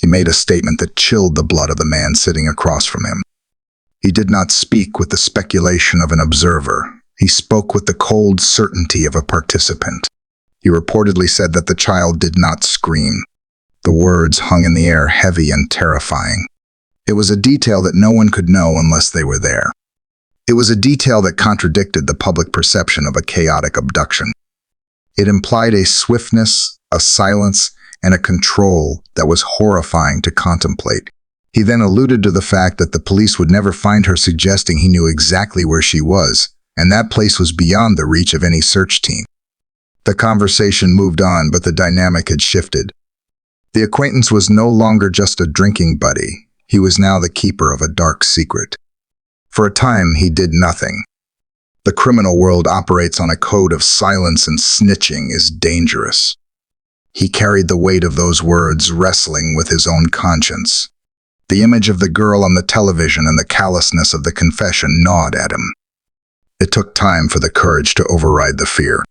He made a statement that chilled the blood of the man sitting across from him. He did not speak with the speculation of an observer. He spoke with the cold certainty of a participant. He reportedly said that the child did not scream. The words hung in the air, heavy and terrifying. It was a detail that no one could know unless they were there. It was a detail that contradicted the public perception of a chaotic abduction. It implied a swiftness, a silence, and a control that was horrifying to contemplate. He then alluded to the fact that the police would never find her, suggesting he knew exactly where she was, and that place was beyond the reach of any search team. The conversation moved on, but the dynamic had shifted. The acquaintance was no longer just a drinking buddy. He was now the keeper of a dark secret. For a time, he did nothing. The criminal world operates on a code of silence, and snitching is dangerous. He carried the weight of those words, wrestling with his own conscience. The image of the girl on the television and the callousness of the confession gnawed at him. It took time for the courage to override the fear.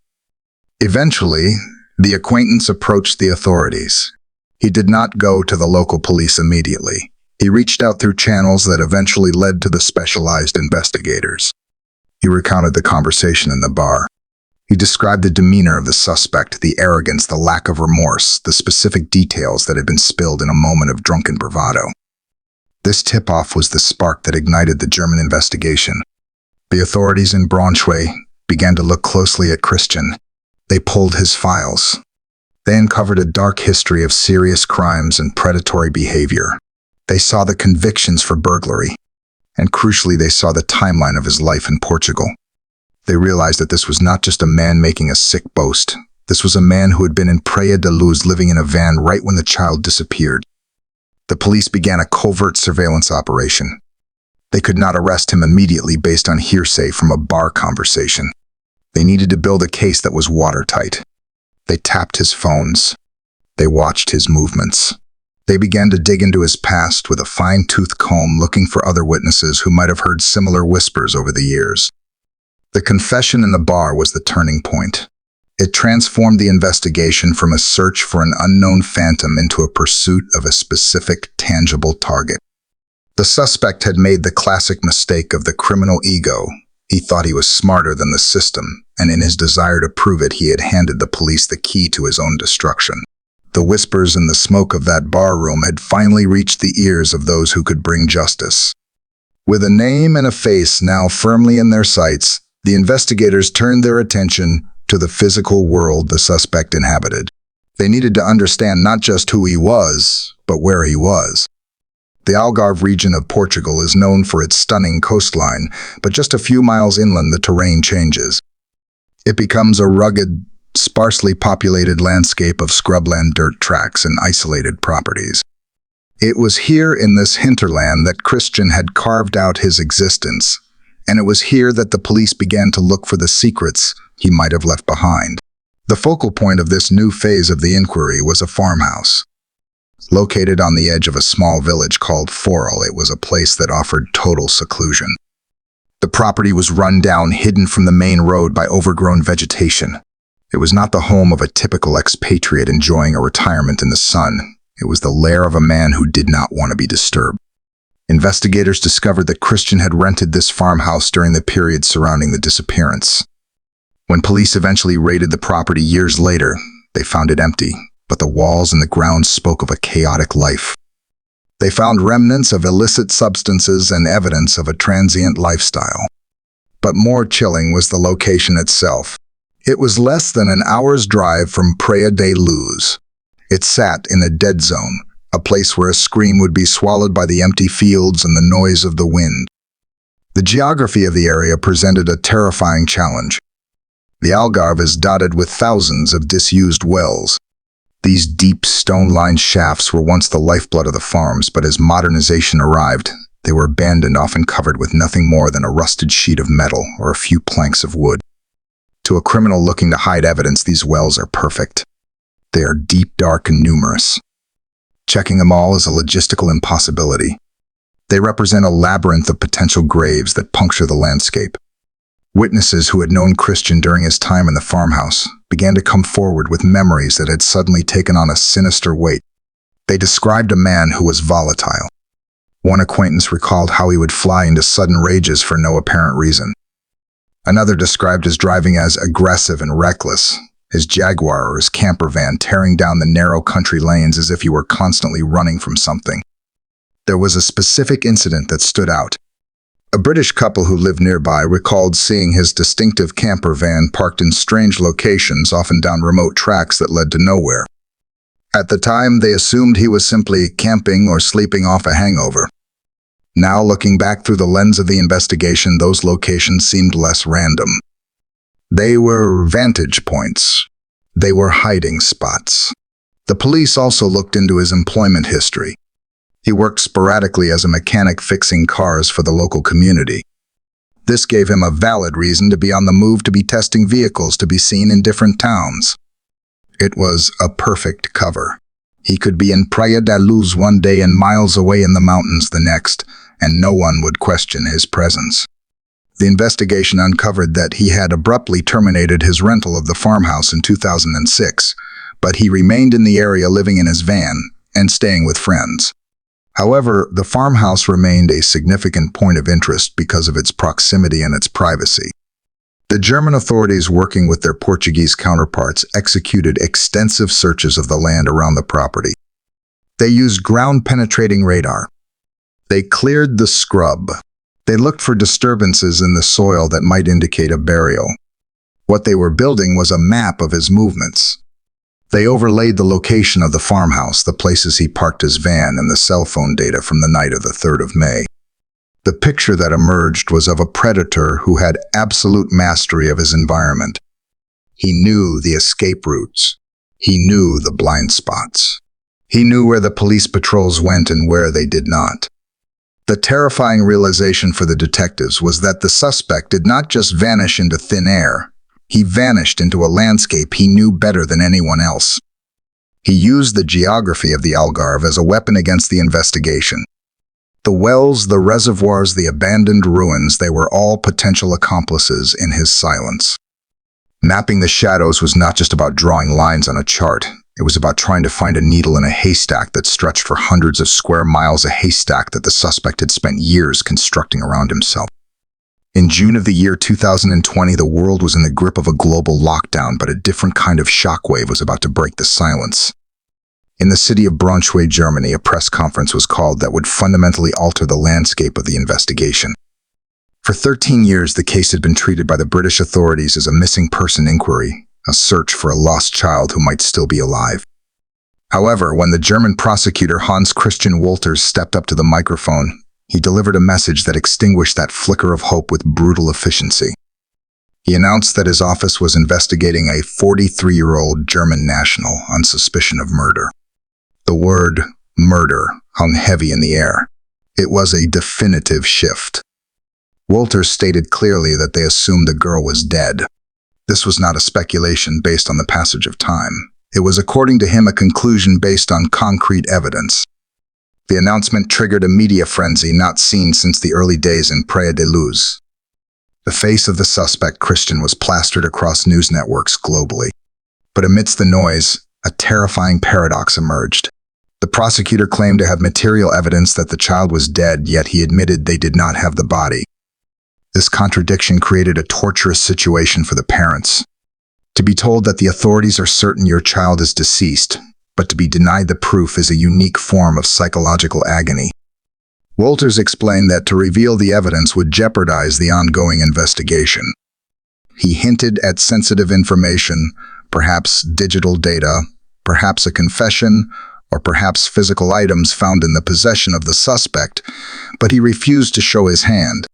Eventually, the acquaintance approached the authorities. He did not go to the local police immediately. He reached out through channels that eventually led to the specialized investigators. He recounted the conversation in the bar. He described the demeanor of the suspect, the arrogance, the lack of remorse, the specific details that had been spilled in a moment of drunken bravado. This tip-off was the spark that ignited the German investigation. The authorities in Braunschweig began to look closely at Christian. They pulled his files. They uncovered a dark history of serious crimes and predatory behavior. They saw the convictions for burglary, and crucially, they saw the timeline of his life in Portugal. They realized that this was not just a man making a sick boast. This was a man who had been in Praia da Luz, living in a van right when the child disappeared. The police began a covert surveillance operation. They could not arrest him immediately based on hearsay from a bar conversation. They needed to build a case that was watertight. They tapped his phones. They watched his movements. They began to dig into his past with a fine-tooth comb, looking for other witnesses who might have heard similar whispers over the years. The confession in the bar was the turning point. It transformed the investigation from a search for an unknown phantom into a pursuit of a specific, tangible target. The suspect had made the classic mistake of the criminal ego. He thought he was smarter than the system, and in his desire to prove it, he had handed the police the key to his own destruction. The whispers and the smoke of that bar room had finally reached the ears of those who could bring justice. With a name and a face now firmly in their sights, the investigators turned their attention to the physical world the suspect inhabited. They needed to understand not just who he was, but where he was. The Algarve region of Portugal is known for its stunning coastline, but just a few miles inland the terrain changes. It becomes a rugged, sparsely populated landscape of scrubland dirt tracks and isolated properties. It was here in this hinterland that Christian had carved out his existence, and it was here that the police began to look for the secrets he might have left behind. The focal point of this new phase of the inquiry was a farmhouse. Located on the edge of a small village called Forel, it was a place that offered total seclusion. The property was run down, hidden from the main road by overgrown vegetation. It was not the home of a typical expatriate enjoying a retirement in the sun. It was the lair of a man who did not want to be disturbed. Investigators discovered that Christian had rented this farmhouse during the period surrounding the disappearance. When police eventually raided the property years later, they found it empty, but the walls and the grounds spoke of a chaotic life. They found remnants of illicit substances and evidence of a transient lifestyle. But more chilling was the location itself. It was less than an hour's drive from Praia de Luz. It sat in a dead zone, a place where a scream would be swallowed by the empty fields and the noise of the wind. The geography of the area presented a terrifying challenge. The Algarve is dotted with thousands of disused wells. These deep, stone-lined shafts were once the lifeblood of the farms, but as modernization arrived, they were abandoned, often covered with nothing more than a rusted sheet of metal or a few planks of wood. To a criminal looking to hide evidence, these wells are perfect. They are deep, dark, and numerous. Checking them all is a logistical impossibility. They represent a labyrinth of potential graves that puncture the landscape. Witnesses who had known Christian during his time in the farmhouse began to come forward with memories that had suddenly taken on a sinister weight. They described a man who was volatile. One acquaintance recalled how he would fly into sudden rages for no apparent reason. Another described his driving as aggressive and reckless, his Jaguar or his camper van tearing down the narrow country lanes as if he were constantly running from something. There was a specific incident that stood out. A British couple who lived nearby recalled seeing his distinctive camper van parked in strange locations, often down remote tracks that led to nowhere. At the time, they assumed he was simply camping or sleeping off a hangover. Now, looking back through the lens of the investigation, those locations seemed less random. They were vantage points. They were hiding spots. The police also looked into his employment history. He worked sporadically as a mechanic fixing cars for the local community. This gave him a valid reason to be on the move, to be testing vehicles, to be seen in different towns. It was a perfect cover. He could be in Praia da Luz one day and miles away in the mountains the next, and no one would question his presence. The investigation uncovered that he had abruptly terminated his rental of the farmhouse in 2006, but he remained in the area, living in his van and staying with friends. However, the farmhouse remained a significant point of interest because of its proximity and its privacy. The German authorities, working with their Portuguese counterparts, executed extensive searches of the land around the property. They used ground-penetrating radar. They cleared the scrub. They looked for disturbances in the soil that might indicate a burial. What they were building was a map of his movements. They overlaid the location of the farmhouse, the places he parked his van, and the cell phone data from the night of the 3rd of May. The picture that emerged was of a predator who had absolute mastery of his environment. He knew the escape routes. He knew the blind spots. He knew where the police patrols went and where they did not. The terrifying realization for the detectives was that the suspect did not just vanish into thin air. He vanished into a landscape he knew better than anyone else. He used the geography of the Algarve as a weapon against the investigation. The wells, the reservoirs, the abandoned ruins, they were all potential accomplices in his silence. Mapping the shadows was not just about drawing lines on a chart. It was about trying to find a needle in a haystack that stretched for hundreds of square miles, a haystack that the suspect had spent years constructing around himself. In June of the year 2020, the world was in the grip of a global lockdown, but a different kind of shockwave was about to break the silence. In the city of Braunschweig, Germany, a press conference was called that would fundamentally alter the landscape of the investigation. For 13 years, the case had been treated by the British authorities as a missing person inquiry, a search for a lost child who might still be alive. However, when the German prosecutor Hans Christian Wolters stepped up to the microphone, he delivered a message that extinguished that flicker of hope with brutal efficiency. He announced that his office was investigating a 43-year-old German national on suspicion of murder. The word murder hung heavy in the air. It was a definitive shift. Wolters stated clearly that they assumed the girl was dead. This was not a speculation based on the passage of time. It was, according to him, a conclusion based on concrete evidence. The announcement triggered a media frenzy not seen since the early days in Praia de Luz. The face of the suspect, Christian, was plastered across news networks globally. But amidst the noise, a terrifying paradox emerged. The prosecutor claimed to have material evidence that the child was dead, yet he admitted they did not have the body. This contradiction created a torturous situation for the parents. To be told that the authorities are certain your child is deceased, but to be denied the proof is a unique form of psychological agony. Wolters explained that to reveal the evidence would jeopardize the ongoing investigation. He hinted at sensitive information, perhaps digital data, perhaps a confession, or perhaps physical items found in the possession of the suspect, but he refused to show his hand.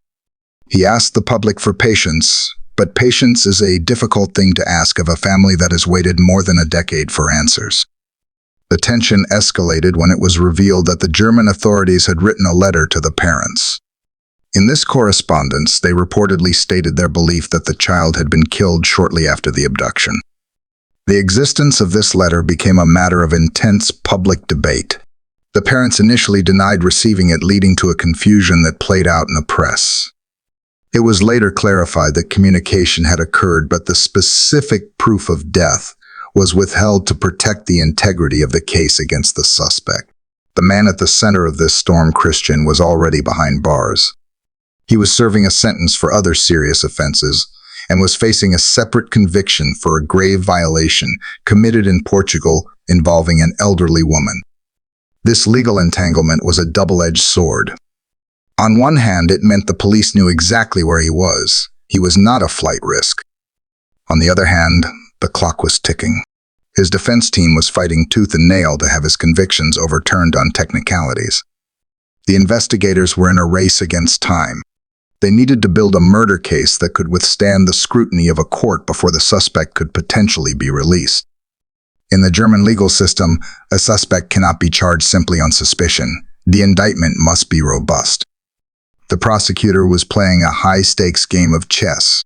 He asked the public for patience, but patience is a difficult thing to ask of a family that has waited more than a decade for answers. The tension escalated when it was revealed that the German authorities had written a letter to the parents. In this correspondence, they reportedly stated their belief that the child had been killed shortly after the abduction. The existence of this letter became a matter of intense public debate. The parents initially denied receiving it, leading to a confusion that played out in the press. It was later clarified that communication had occurred, but the specific proof of death was withheld to protect the integrity of the case against the suspect. The man at the center of this storm, Christian, was already behind bars. He was serving a sentence for other serious offenses and was facing a separate conviction for a grave violation committed in Portugal involving an elderly woman. This legal entanglement was a double-edged sword. On one hand, it meant the police knew exactly where he was. He was not a flight risk. On the other hand, the clock was ticking. His defense team was fighting tooth and nail to have his convictions overturned on technicalities. The investigators were in a race against time. They needed to build a murder case that could withstand the scrutiny of a court before the suspect could potentially be released. In the German legal system, a suspect cannot be charged simply on suspicion. The indictment must be robust. The prosecutor was playing a high-stakes game of chess.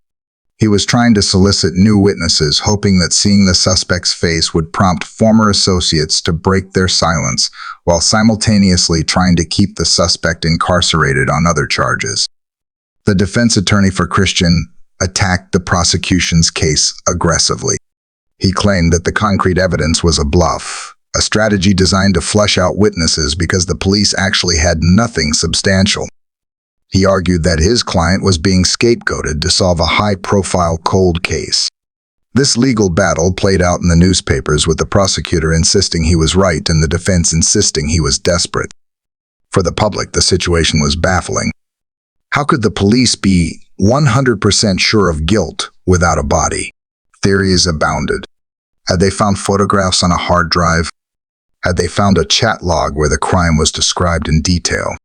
He was trying to solicit new witnesses, hoping that seeing the suspect's face would prompt former associates to break their silence, while simultaneously trying to keep the suspect incarcerated on other charges. The defense attorney for Christian attacked the prosecution's case aggressively. He claimed that the concrete evidence was a bluff, a strategy designed to flush out witnesses because the police actually had nothing substantial. He argued that his client was being scapegoated to solve a high-profile cold case. This legal battle played out in the newspapers, with the prosecutor insisting he was right and the defense insisting he was desperate. For the public, the situation was baffling. How could the police be 100% sure of guilt without a body? Theories abounded. Had they found photographs on a hard drive? Had they found a chat log where the crime was described in detail?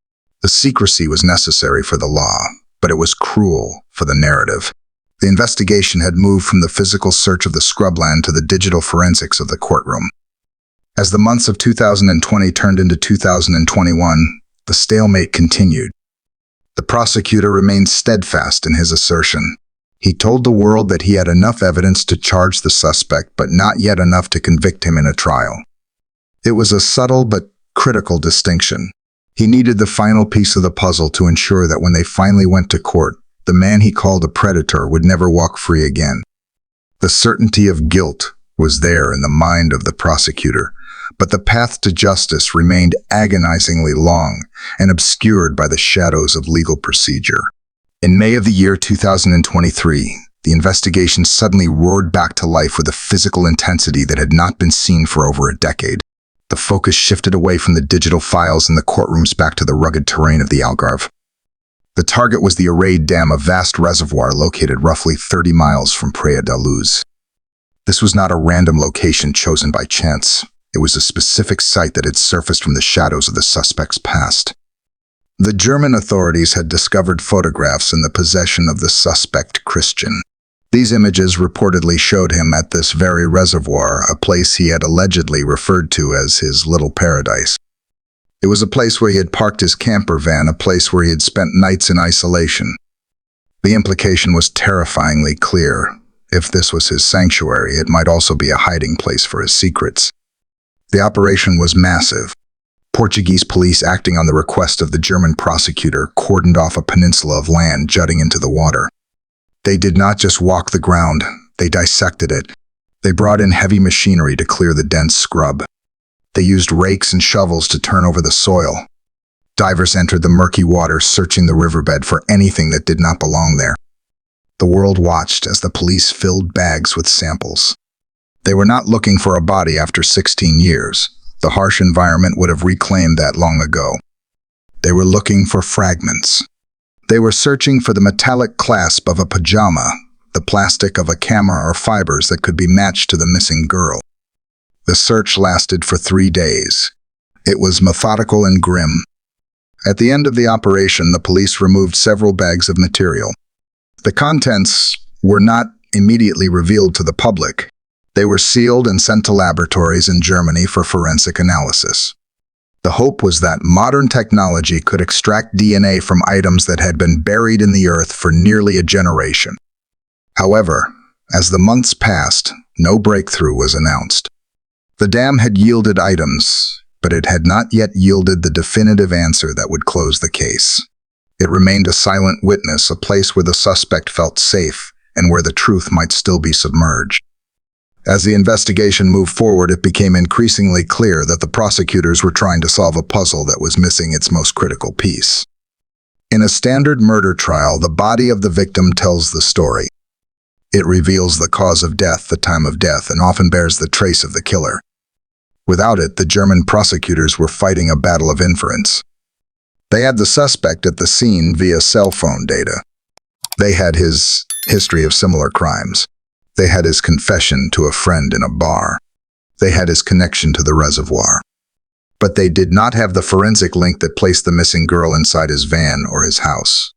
The secrecy was necessary for the law, but it was cruel for the narrative. The investigation had moved from the physical search of the scrubland to the digital forensics of the courtroom. As the months of 2020 turned into 2021, The stalemate continued. The prosecutor remained steadfast in his assertion. He told the world that he had enough evidence to charge the suspect, but not yet enough to convict him in a trial. It was a subtle but critical distinction. He needed the final piece of the puzzle to ensure that when they finally went to court, the man he called a predator would never walk free again. The certainty of guilt was there in the mind of the prosecutor, but the path to justice remained agonizingly long and obscured by the shadows of legal procedure. In May of the year 2023, the investigation suddenly roared back to life with a physical intensity that had not been seen for over a decade. The focus shifted away from the digital files in the courtrooms back to the rugged terrain of the Algarve. The target was the Arrayed Dam, a vast reservoir located roughly 30 miles from Praia da Luz. This was not a random location chosen by chance. It was a specific site that had surfaced from the shadows of the suspect's past. The German authorities had discovered photographs in the possession of the suspect Christian. These images reportedly showed him at this very reservoir, a place he had allegedly referred to as his little paradise. It was a place where he had parked his camper van, a place where he had spent nights in isolation. The implication was terrifyingly clear. If this was his sanctuary, it might also be a hiding place for his secrets. The operation was massive. Portuguese police, acting on the request of the German prosecutor, cordoned off a peninsula of land jutting into the water. They did not just walk the ground, they dissected it. They brought in heavy machinery to clear the dense scrub. They used rakes and shovels to turn over the soil. Divers entered the murky water, searching the riverbed for anything that did not belong there. The world watched as the police filled bags with samples. They were not looking for a body after 16 years. The harsh environment would have reclaimed that long ago. They were looking for fragments. They were searching for the metallic clasp of a pajama, the plastic of a camera, or fibers that could be matched to the missing girl. The search lasted for 3 days. It was methodical and grim. At the end of the operation, the police removed several bags of material. The contents were not immediately revealed to the public. They were sealed and sent to laboratories in Germany for forensic analysis. The hope was that modern technology could extract DNA from items that had been buried in the earth for nearly a generation. However, as the months passed, no breakthrough was announced. The dam had yielded items, but it had not yet yielded the definitive answer that would close the case. It remained a silent witness, a place where the suspect felt safe and where the truth might still be submerged. As the investigation moved forward, it became increasingly clear that the prosecutors were trying to solve a puzzle that was missing its most critical piece. In a standard murder trial, the body of the victim tells the story. It reveals the cause of death, the time of death, and often bears the trace of the killer. Without it, the German prosecutors were fighting a battle of inference. They had the suspect at the scene via cell phone data. They had his history of similar crimes. They had his confession to a friend in a bar. They had his connection to the reservoir. But they did not have the forensic link that placed the missing girl inside his van or his house.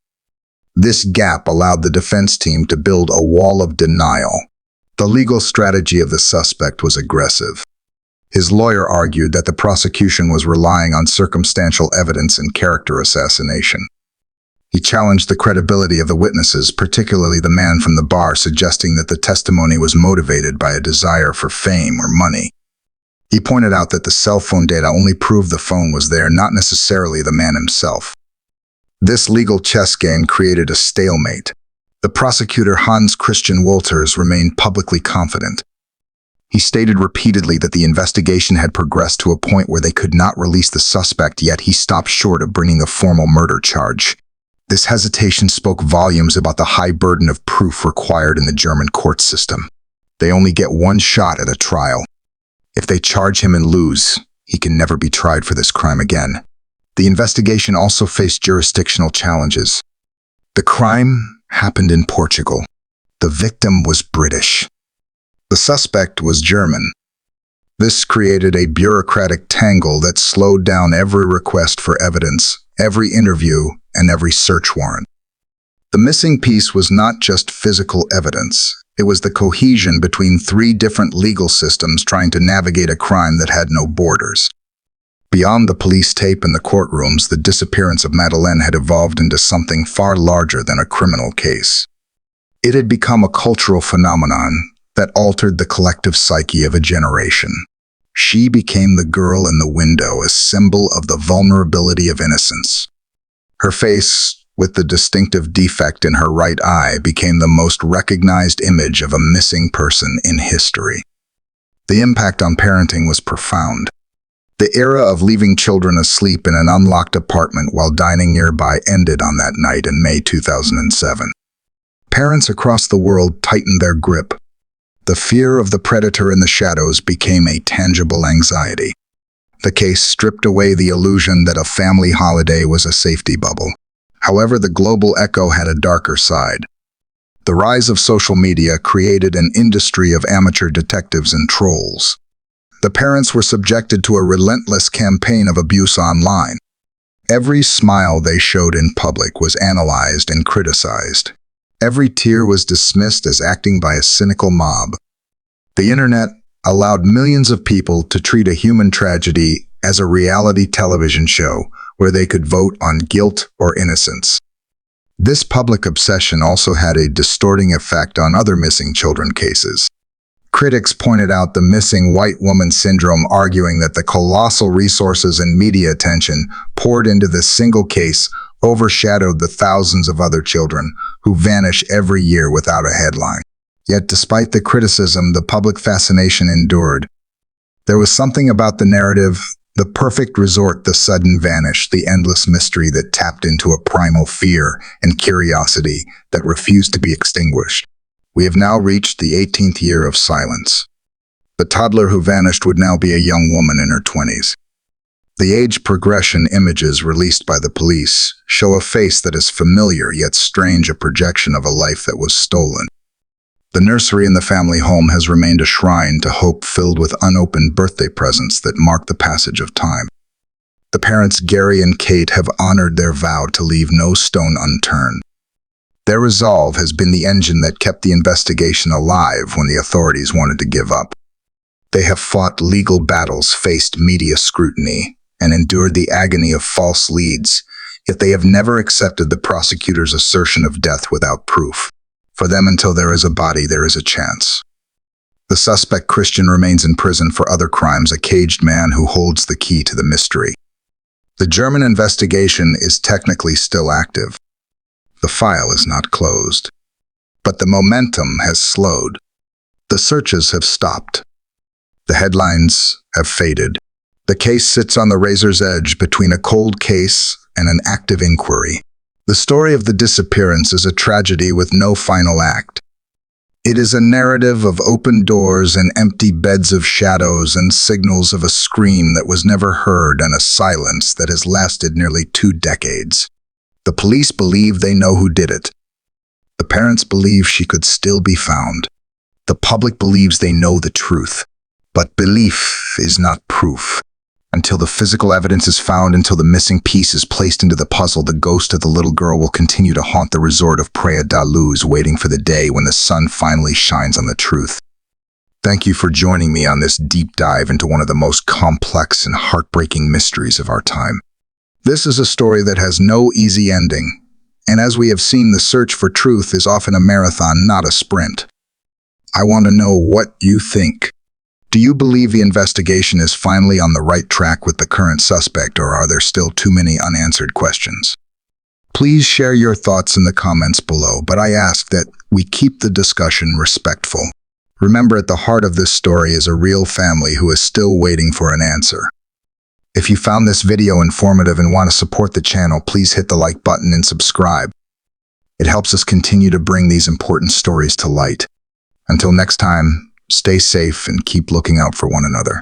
This gap allowed the defense team to build a wall of denial. The legal strategy of the suspect was aggressive. His lawyer argued that the prosecution was relying on circumstantial evidence and character assassination. He challenged the credibility of the witnesses, particularly the man from the bar, suggesting that the testimony was motivated by a desire for fame or money. He pointed out that the cell phone data only proved the phone was there, not necessarily the man himself. This legal chess game created a stalemate. The prosecutor, Hans Christian Wolters, remained publicly confident. He stated repeatedly that the investigation had progressed to a point where they could not release the suspect, yet he stopped short of bringing a formal murder charge. This hesitation spoke volumes about the high burden of proof required in the German court system. They only get one shot at a trial. If they charge him and lose, he can never be tried for this crime again. The investigation also faced jurisdictional challenges. The crime happened in Portugal. The victim was British. The suspect was German. This created a bureaucratic tangle that slowed down every request for evidence, every interview, and every search warrant. The missing piece was not just physical evidence. It was the cohesion between three different legal systems trying to navigate a crime that had no borders. Beyond the police tape in the courtrooms, the disappearance of Madeleine had evolved into something far larger than a criminal case. It had become a cultural phenomenon that altered the collective psyche of a generation. She became the girl in the window, a symbol of the vulnerability of innocence. Her face, with the distinctive defect in her right eye, became the most recognized image of a missing person in history. The impact on parenting was profound. The era of leaving children asleep in an unlocked apartment while dining nearby ended on that night in May 2007. Parents across the world tightened their grip. The fear of the predator in the shadows became a tangible anxiety. The case stripped away the illusion that a family holiday was a safety bubble. However, the global echo had a darker side. The rise of social media created an industry of amateur detectives and trolls. The parents were subjected to a relentless campaign of abuse online. Every smile they showed in public was analyzed and criticized. Every tear was dismissed as acting by a cynical mob. The internet allowed millions of people to treat a human tragedy as a reality television show where they could vote on guilt or innocence. This public obsession also had a distorting effect on other missing children cases. Critics pointed out the missing white woman syndrome, arguing that the colossal resources and media attention poured into this single case overshadowed the thousands of other children who vanish every year without a headline. Yet despite the criticism, the public fascination endured. There was something about the narrative, the perfect resort, the sudden vanish, the endless mystery that tapped into a primal fear and curiosity that refused to be extinguished. We have now reached the 18th year of silence. The toddler who vanished would now be a young woman in her 20s. The age progression images released by the police show a face that is familiar yet strange, a projection of a life that was stolen. The nursery in the family home has remained a shrine to hope, filled with unopened birthday presents that mark the passage of time. The parents, Gerry and Kate, have honored their vow to leave no stone unturned. Their resolve has been the engine that kept the investigation alive when the authorities wanted to give up. They have fought legal battles, faced media scrutiny, and endured the agony of false leads, yet they have never accepted the prosecutor's assertion of death without proof. For them, until there is a body, there is a chance. The suspect, Christian, remains in prison for other crimes, a caged man who holds the key to the mystery. The German investigation is technically still active. The file is not closed, but the momentum has slowed. The searches have stopped. The headlines have faded. The case sits on the razor's edge between a cold case and an active inquiry. The story of the disappearance is a tragedy with no final act. It is a narrative of open doors and empty beds of shadows and signals of a scream that was never heard and a silence that has lasted nearly 2 decades. The police believe they know who did it. The parents believe she could still be found. The public believes they know the truth. But belief is not proof. Until the physical evidence is found, until the missing piece is placed into the puzzle, the ghost of the little girl will continue to haunt the resort of Praia da Luz, waiting for the day when the sun finally shines on the truth. Thank you for joining me on this deep dive into one of the most complex and heartbreaking mysteries of our time. This is a story that has no easy ending, and as we have seen, the search for truth is often a marathon, not a sprint. I want to know what you think. Do you believe the investigation is finally on the right track with the current suspect, or are there still too many unanswered questions? Please share your thoughts in the comments below, but I ask that we keep the discussion respectful. Remember, at the heart of this story is a real family who is still waiting for an answer. If you found this video informative and want to support the channel, please hit the like button and subscribe. It helps us continue to bring these important stories to light. Until next time, stay safe and keep looking out for one another.